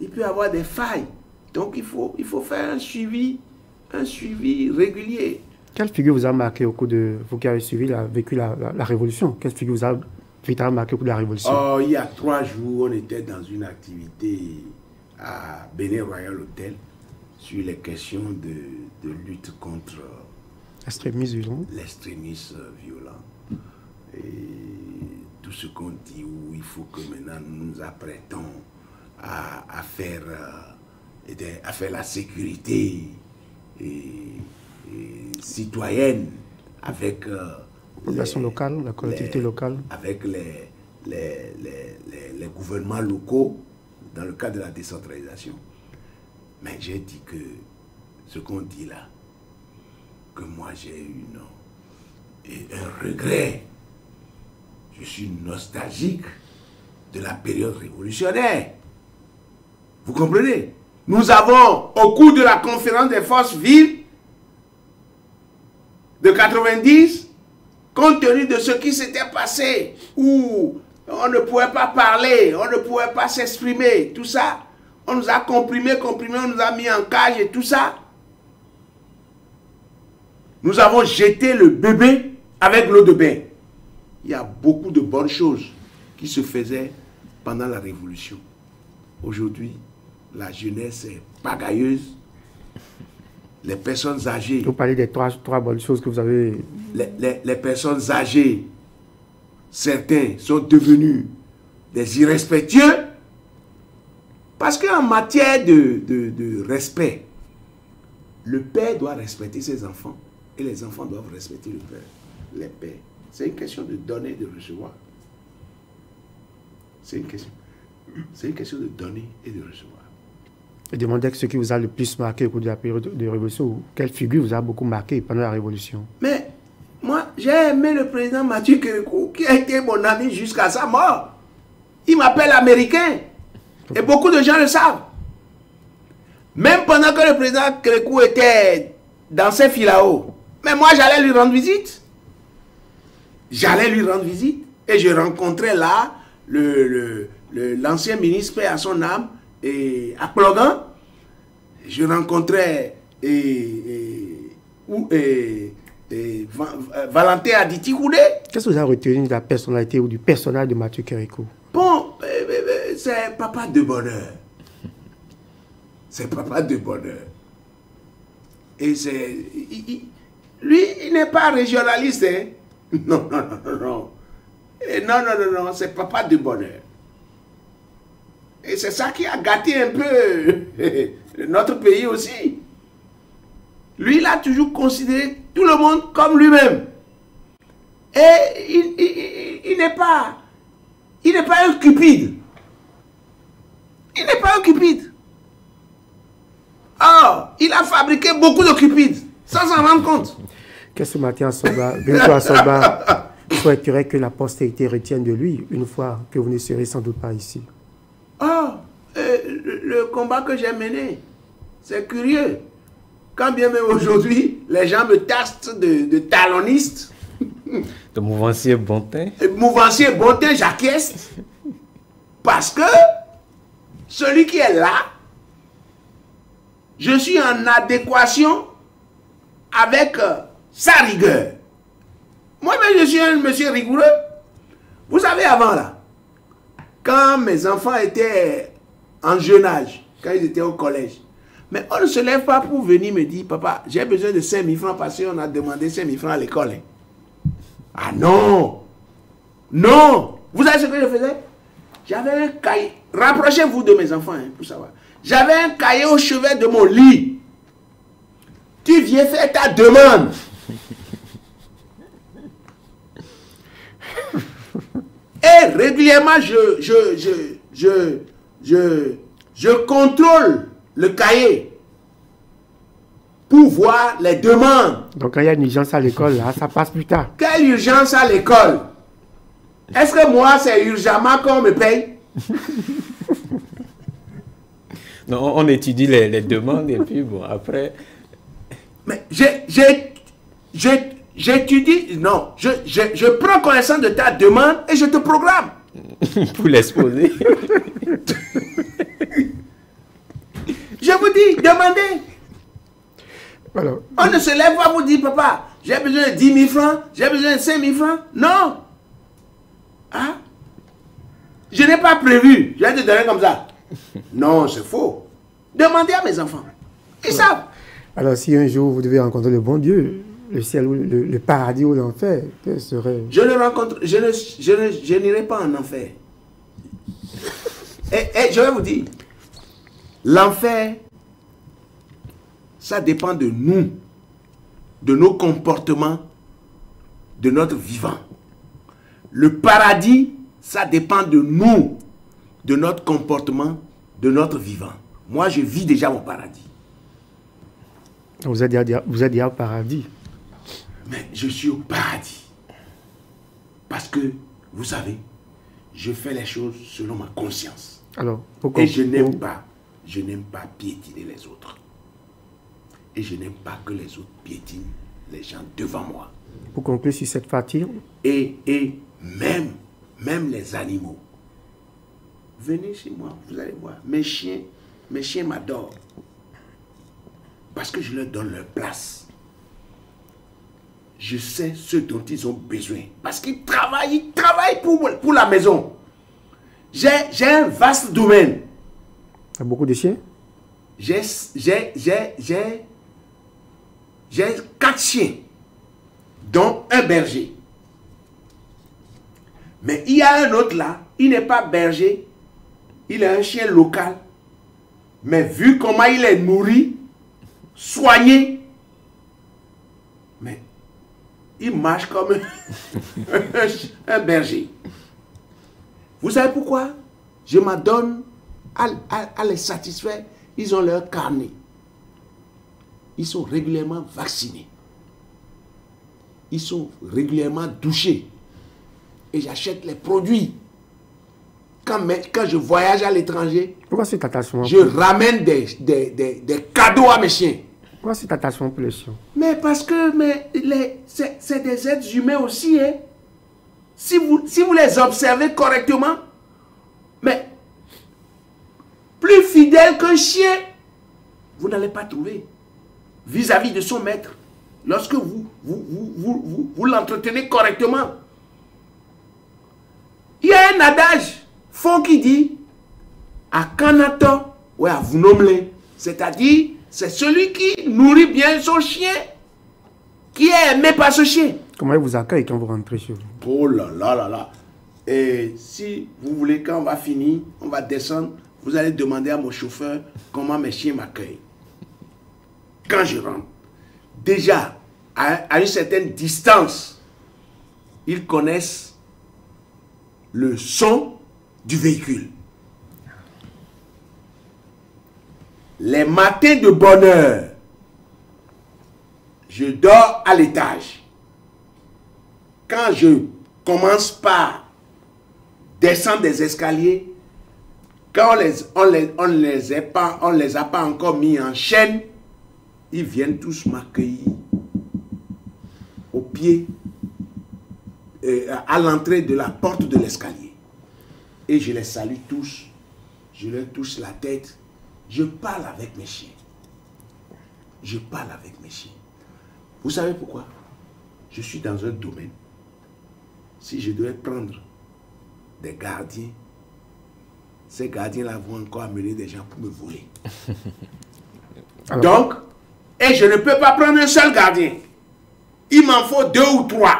il peut y avoir des failles. Donc il faut faire un suivi régulier. Quelle figure vous a marqué au cours de vous qui avez vécu la Révolution? Quelle figure vous a véritablement marqué au cours de la Révolution? Oh, il y a 3 jours, on était dans une activité à Bénin Royal Hotel sur les questions de lutte contre l'extrémisme violent. Et tout ce qu'on dit, où il faut que maintenant nous nous apprêtons à faire la sécurité citoyenne avec la population locale, la collectivité locale, avec les gouvernements locaux dans le cadre de la décentralisation. Mais j'ai dit que ce qu'on dit là, que moi j'ai un regret. Je suis nostalgique de la période révolutionnaire. Vous comprenez? Nous avons, au cours de la conférence des forces vives de 90, compte tenu de ce qui s'était passé, où on ne pouvait pas parler, on ne pouvait pas s'exprimer, tout ça, on nous a comprimé, on nous a mis en cage et tout ça. Nous avons jeté le bébé avec l'eau de bain. il y a beaucoup de bonnes choses qui se faisaient pendant la Révolution. Aujourd'hui, la jeunesse est pagailleuse. Les personnes âgées... Vous parlez des trois bonnes choses que vous avez... Les personnes âgées, certains sont devenus des irrespectueux. Parce qu'en matière de respect, le père doit respecter ses enfants et les enfants doivent respecter le père, les pères. C'est une question de donner et de recevoir. C'est une question de donner et de recevoir. Je demandais ce qui vous a le plus marqué au cours de la période de Révolution, ou quelle figure vous a beaucoup marqué pendant la Révolution? Mais moi, j'ai aimé le président Mathieu Kérékou, qui a été mon ami jusqu'à sa mort. Il m'appelle américain. Et beaucoup de gens le savent. Même pendant que le président Kérékou était dans ses filao, mais moi, j'allais lui rendre visite. J'allais lui rendre visite. Et je rencontrais là l'ancien ministre, paix à son âme, et à Plogan. Je rencontrais Valentin Aditi Koudé. Qu'est-ce que vous avez retenu de la personnalité ou du personnage de Mathieu Kérékou? Bon, c'est papa de bonheur. C'est papa de bonheur. Et c'est... Lui, il n'est pas régionaliste, hein? Non. Et non, c'est papa de bonheur. Et c'est ça qui a gâté un peu notre pays aussi. Lui, il a toujours considéré tout le monde comme lui-même. Et il n'est pas un cupide. Il n'est pas un cupide. Or, il a fabriqué beaucoup de cupides, sans s'en rendre compte. Qu'est-ce que Mathieu Asogba souhaiterait que la postérité retienne de lui une fois que vous ne serez sans doute pas ici? Le combat que j'ai mené, c'est curieux. Quand bien même aujourd'hui, les gens me tassent de talonniste. De mouvancier bontin. Mouvancier bontin, j'acquiesce. Parce que celui qui est là, je suis en adéquation avec sa rigueur. Moi-même, je suis un monsieur rigoureux. Vous savez, avant là, quand mes enfants étaient en jeune âge, quand ils étaient au collège, mais on ne se lève pas pour venir me dire, papa, j'ai besoin de 5 000 francs parce qu'on a demandé 5 000 francs à l'école. Hein. Ah non! Non! Vous savez ce que je faisais? J'avais un cahier. Rapprochez-vous de mes enfants hein, pour savoir. J'avais un cahier au chevet de mon lit. Tu viens faire ta demande. Et régulièrement, je contrôle le cahier pour voir les demandes. Donc quand il y a une urgence à l'école, là, ça passe plus tard. Quelle urgence à l'école? Est-ce que moi, c'est urgemment qu'on me paye? Non, on étudie les demandes et puis bon, après... Mais j'étudie, non, je prends connaissance de ta demande et je te programme. Pour l'exposer. Je vous dis, demandez. Alors, on ne se lève pas pour dire, papa, j'ai besoin de 10 000 francs, j'ai besoin de 5 000 francs. Non. Hein? Je n'ai pas prévu, je vais te donner comme ça. Non, c'est faux. Demandez à mes enfants. Ils savent. Alors, si un jour vous devez rencontrer le bon Dieu, le ciel, le paradis ou l'enfer, quel serait... Je n'irai pas en enfer. Et je vais vous dire, l'enfer, ça dépend de nous, de nos comportements, de notre vivant. Le paradis, ça dépend de nous, de notre comportement, de notre vivant. Moi, je vis déjà mon paradis. Vous êtes déjà au paradis. Mais je suis au paradis. Parce que, vous savez, je fais les choses selon ma conscience. Alors, et je n'aime pas piétiner les autres. Et je n'aime pas que les autres piétinent les gens devant moi. Pour conclure sur cette fature. Et même les animaux. Venez chez moi, vous allez voir. Mes chiens m'adorent. Parce que je leur donne leur place. je sais ce dont ils ont besoin. Parce qu'ils travaillent pour la maison. J'ai un vaste domaine. Il y a beaucoup de chiens? J'ai 4 chiens, dont un berger. Mais il y a un autre là, il n'est pas berger, il est un chien local. Mais vu comment il est nourri, soigné, mais il marche comme un berger. Vous savez pourquoi? Je m'adonne à les satisfaire. Ils ont leur carnet. Ils sont régulièrement vaccinés. Ils sont régulièrement douchés. Et j'achète les produits. Quand je voyage à l'étranger, je ramène des cadeaux à mes chiens. Pourquoi cet attachement pour les chiens? Mais parce que c'est des êtres humains aussi. Hein. Si vous les observez correctement, mais plus fidèle qu'un chien, vous n'allez pas trouver vis-à-vis de son maître. Lorsque vous l'entretenez correctement. Il y a un adage fond qui dit Akanato ou Avunomle, c'est-à-dire c'est celui qui nourrit bien son chien qui est aimé par ce chien. Comment il vous accueille quand vous rentrez chez vous? Oh là là là là. Et si vous voulez, quand on va finir, on va descendre, vous allez demander à mon chauffeur comment mes chiens m'accueillent. Quand je rentre, déjà, à une certaine distance, ils connaissent le son du véhicule. Les matins de bonne heure, je dors à l'étage. Quand je commence par descendre des escaliers, quand on les a pas encore mis en chaîne, ils viennent tous m'accueillir au pied, à l'entrée de la porte de l'escalier. Et je les salue tous, je leur touche la tête, je parle avec mes chiens. Je parle avec mes chiens. Vous savez pourquoi? Je suis dans un domaine. Si je devais prendre des gardiens, ces gardiens-là vont encore amener des gens pour me voler. Donc, et je ne peux pas prendre un seul gardien. Il m'en faut 2 ou 3.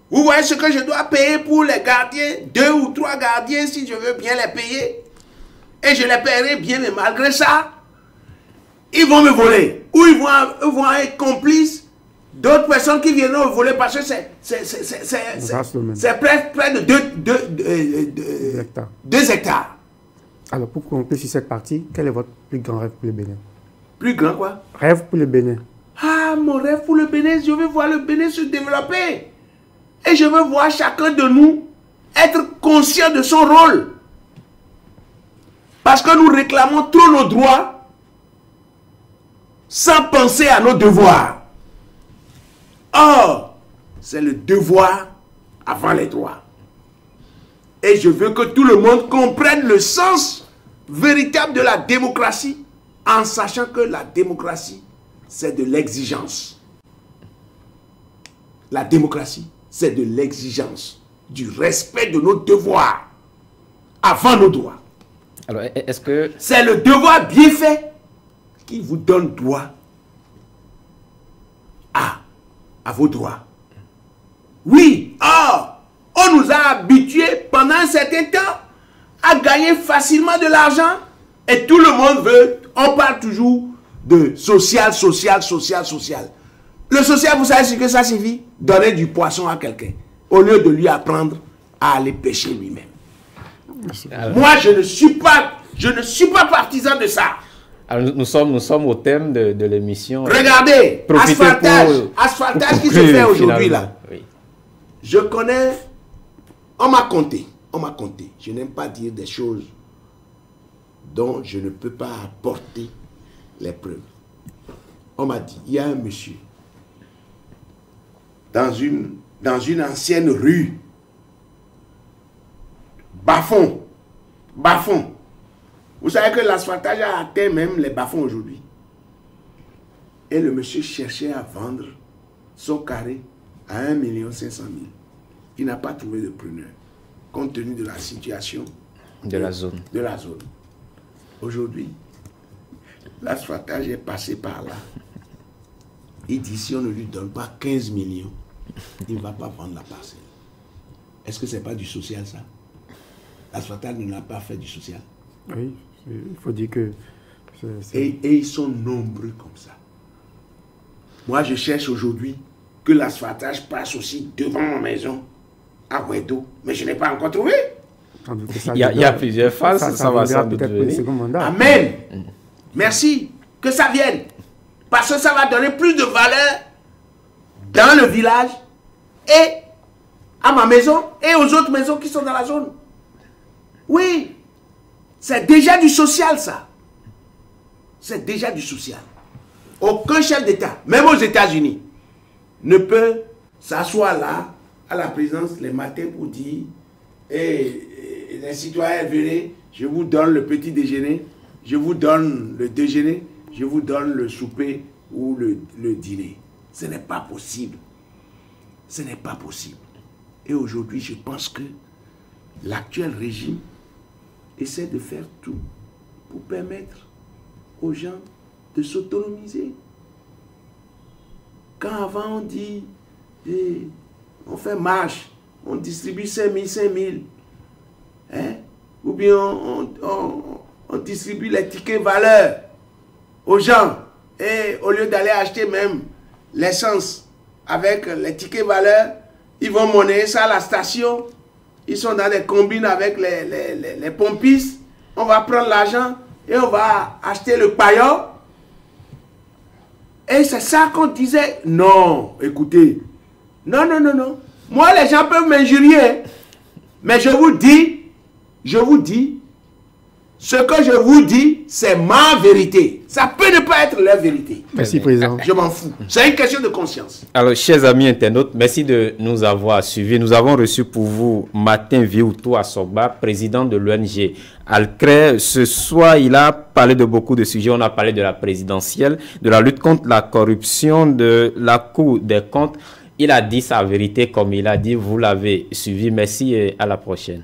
Vous voyez ce que je dois payer pour les gardiens? 2 ou 3 gardiens si je veux bien les payer. Et je les paierai bien, mais malgré ça, ils vont me voler. Ou ils vont être complices d'autres personnes qui viendront me voler parce que c'est près de 2 hectares. Alors, pour conclure sur cette partie, quel est votre plus grand rêve pour le Bénin? Plus grand quoi? Rêve pour le Bénin. Ah, mon rêve pour le Bénin, je veux voir le Bénin se développer. Et je veux voir chacun de nous être conscient de son rôle. Parce que nous réclamons trop nos droits sans penser à nos devoirs. Or, c'est le devoir avant les droits. Et je veux que tout le monde comprenne le sens véritable de la démocratie en sachant que la démocratie, c'est de l'exigence. La démocratie, c'est de l'exigence, du respect de nos devoirs avant nos droits. Alors, est-ce que... C'est le devoir bien fait qui vous donne droit à vos droits. Oui, or, on nous a habitués pendant un certain temps à gagner facilement de l'argent et tout le monde veut, on parle toujours de social, social, social, social. Le social, vous savez ce que ça signifie? Donner du poisson à quelqu'un au lieu de lui apprendre à aller pêcher lui-même. Moi, je ne suis pas partisan de ça. Alors, nous sommes au thème de l'émission. Regardez, asphaltage qui se fait aujourd'hui là. Oui. Je connais, on m'a conté. Je n'aime pas dire des choses dont je ne peux pas apporter les preuves. On m'a dit, il y a un monsieur dans une ancienne rue, Bas-Fond. Vous savez que l'asphaltage a atteint même les bas-fonds aujourd'hui. Et le monsieur cherchait à vendre son carré à 1 500 000. Il n'a pas trouvé de preneur, compte tenu de la situation de la zone. Aujourd'hui, l'asphaltage est passé par là. Il dit, si on ne lui donne pas 15 millions, il ne va pas vendre la parcelle. Est-ce que ce n'est pas du social, ça? L'asphaltage n'a pas fait du social. Oui, il faut dire que... Et ils sont nombreux comme ça. Moi, je cherche aujourd'hui que l'asphaltage passe aussi devant ma maison, à Ouedo, mais je n'ai pas encore trouvé. Il y a plusieurs phases, ça va sans doute venir. Amen. Merci. Que ça vienne. Parce que ça va donner plus de valeur dans le village et à ma maison et aux autres maisons qui sont dans la zone. Oui. C'est déjà du social, ça. C'est déjà du social. Aucun chef d'État, même aux États-Unis, ne peut s'asseoir là, à la présidence, les matins pour dire les citoyens, venez, je vous donne le petit déjeuner, je vous donne le déjeuner, je vous donne le souper ou le dîner. Ce n'est pas possible. Ce n'est pas possible. Et aujourd'hui, je pense que l'actuel régime essaie de faire tout pour permettre aux gens de s'autonomiser. Quand avant on dit, on fait marche, on distribue 5 000, hein? Ou bien on distribue les tickets valeurs aux gens, et au lieu d'aller acheter même l'essence avec les tickets valeurs, ils vont monnayer ça à la station, ils sont dans des combines avec les pompistes, on va prendre l'argent et on va acheter le paillot. Et c'est ça qu'on disait. Non, écoutez. Non. Moi, les gens peuvent m'injurier. Mais je vous dis, ce que je vous dis, c'est ma vérité. Ça peut ne pas être leur vérité. Merci, Président. Je m'en fous. C'est une question de conscience. Alors, chers amis internautes, merci de nous avoir suivis. Nous avons reçu pour vous Martin Viuto Assogba, président de l'ONG Alcré. Ce soir, il a parlé de beaucoup de sujets. On a parlé de la présidentielle, de la lutte contre la corruption, de la Cour des comptes. Il a dit sa vérité comme il a dit. Vous l'avez suivi. Merci et à la prochaine.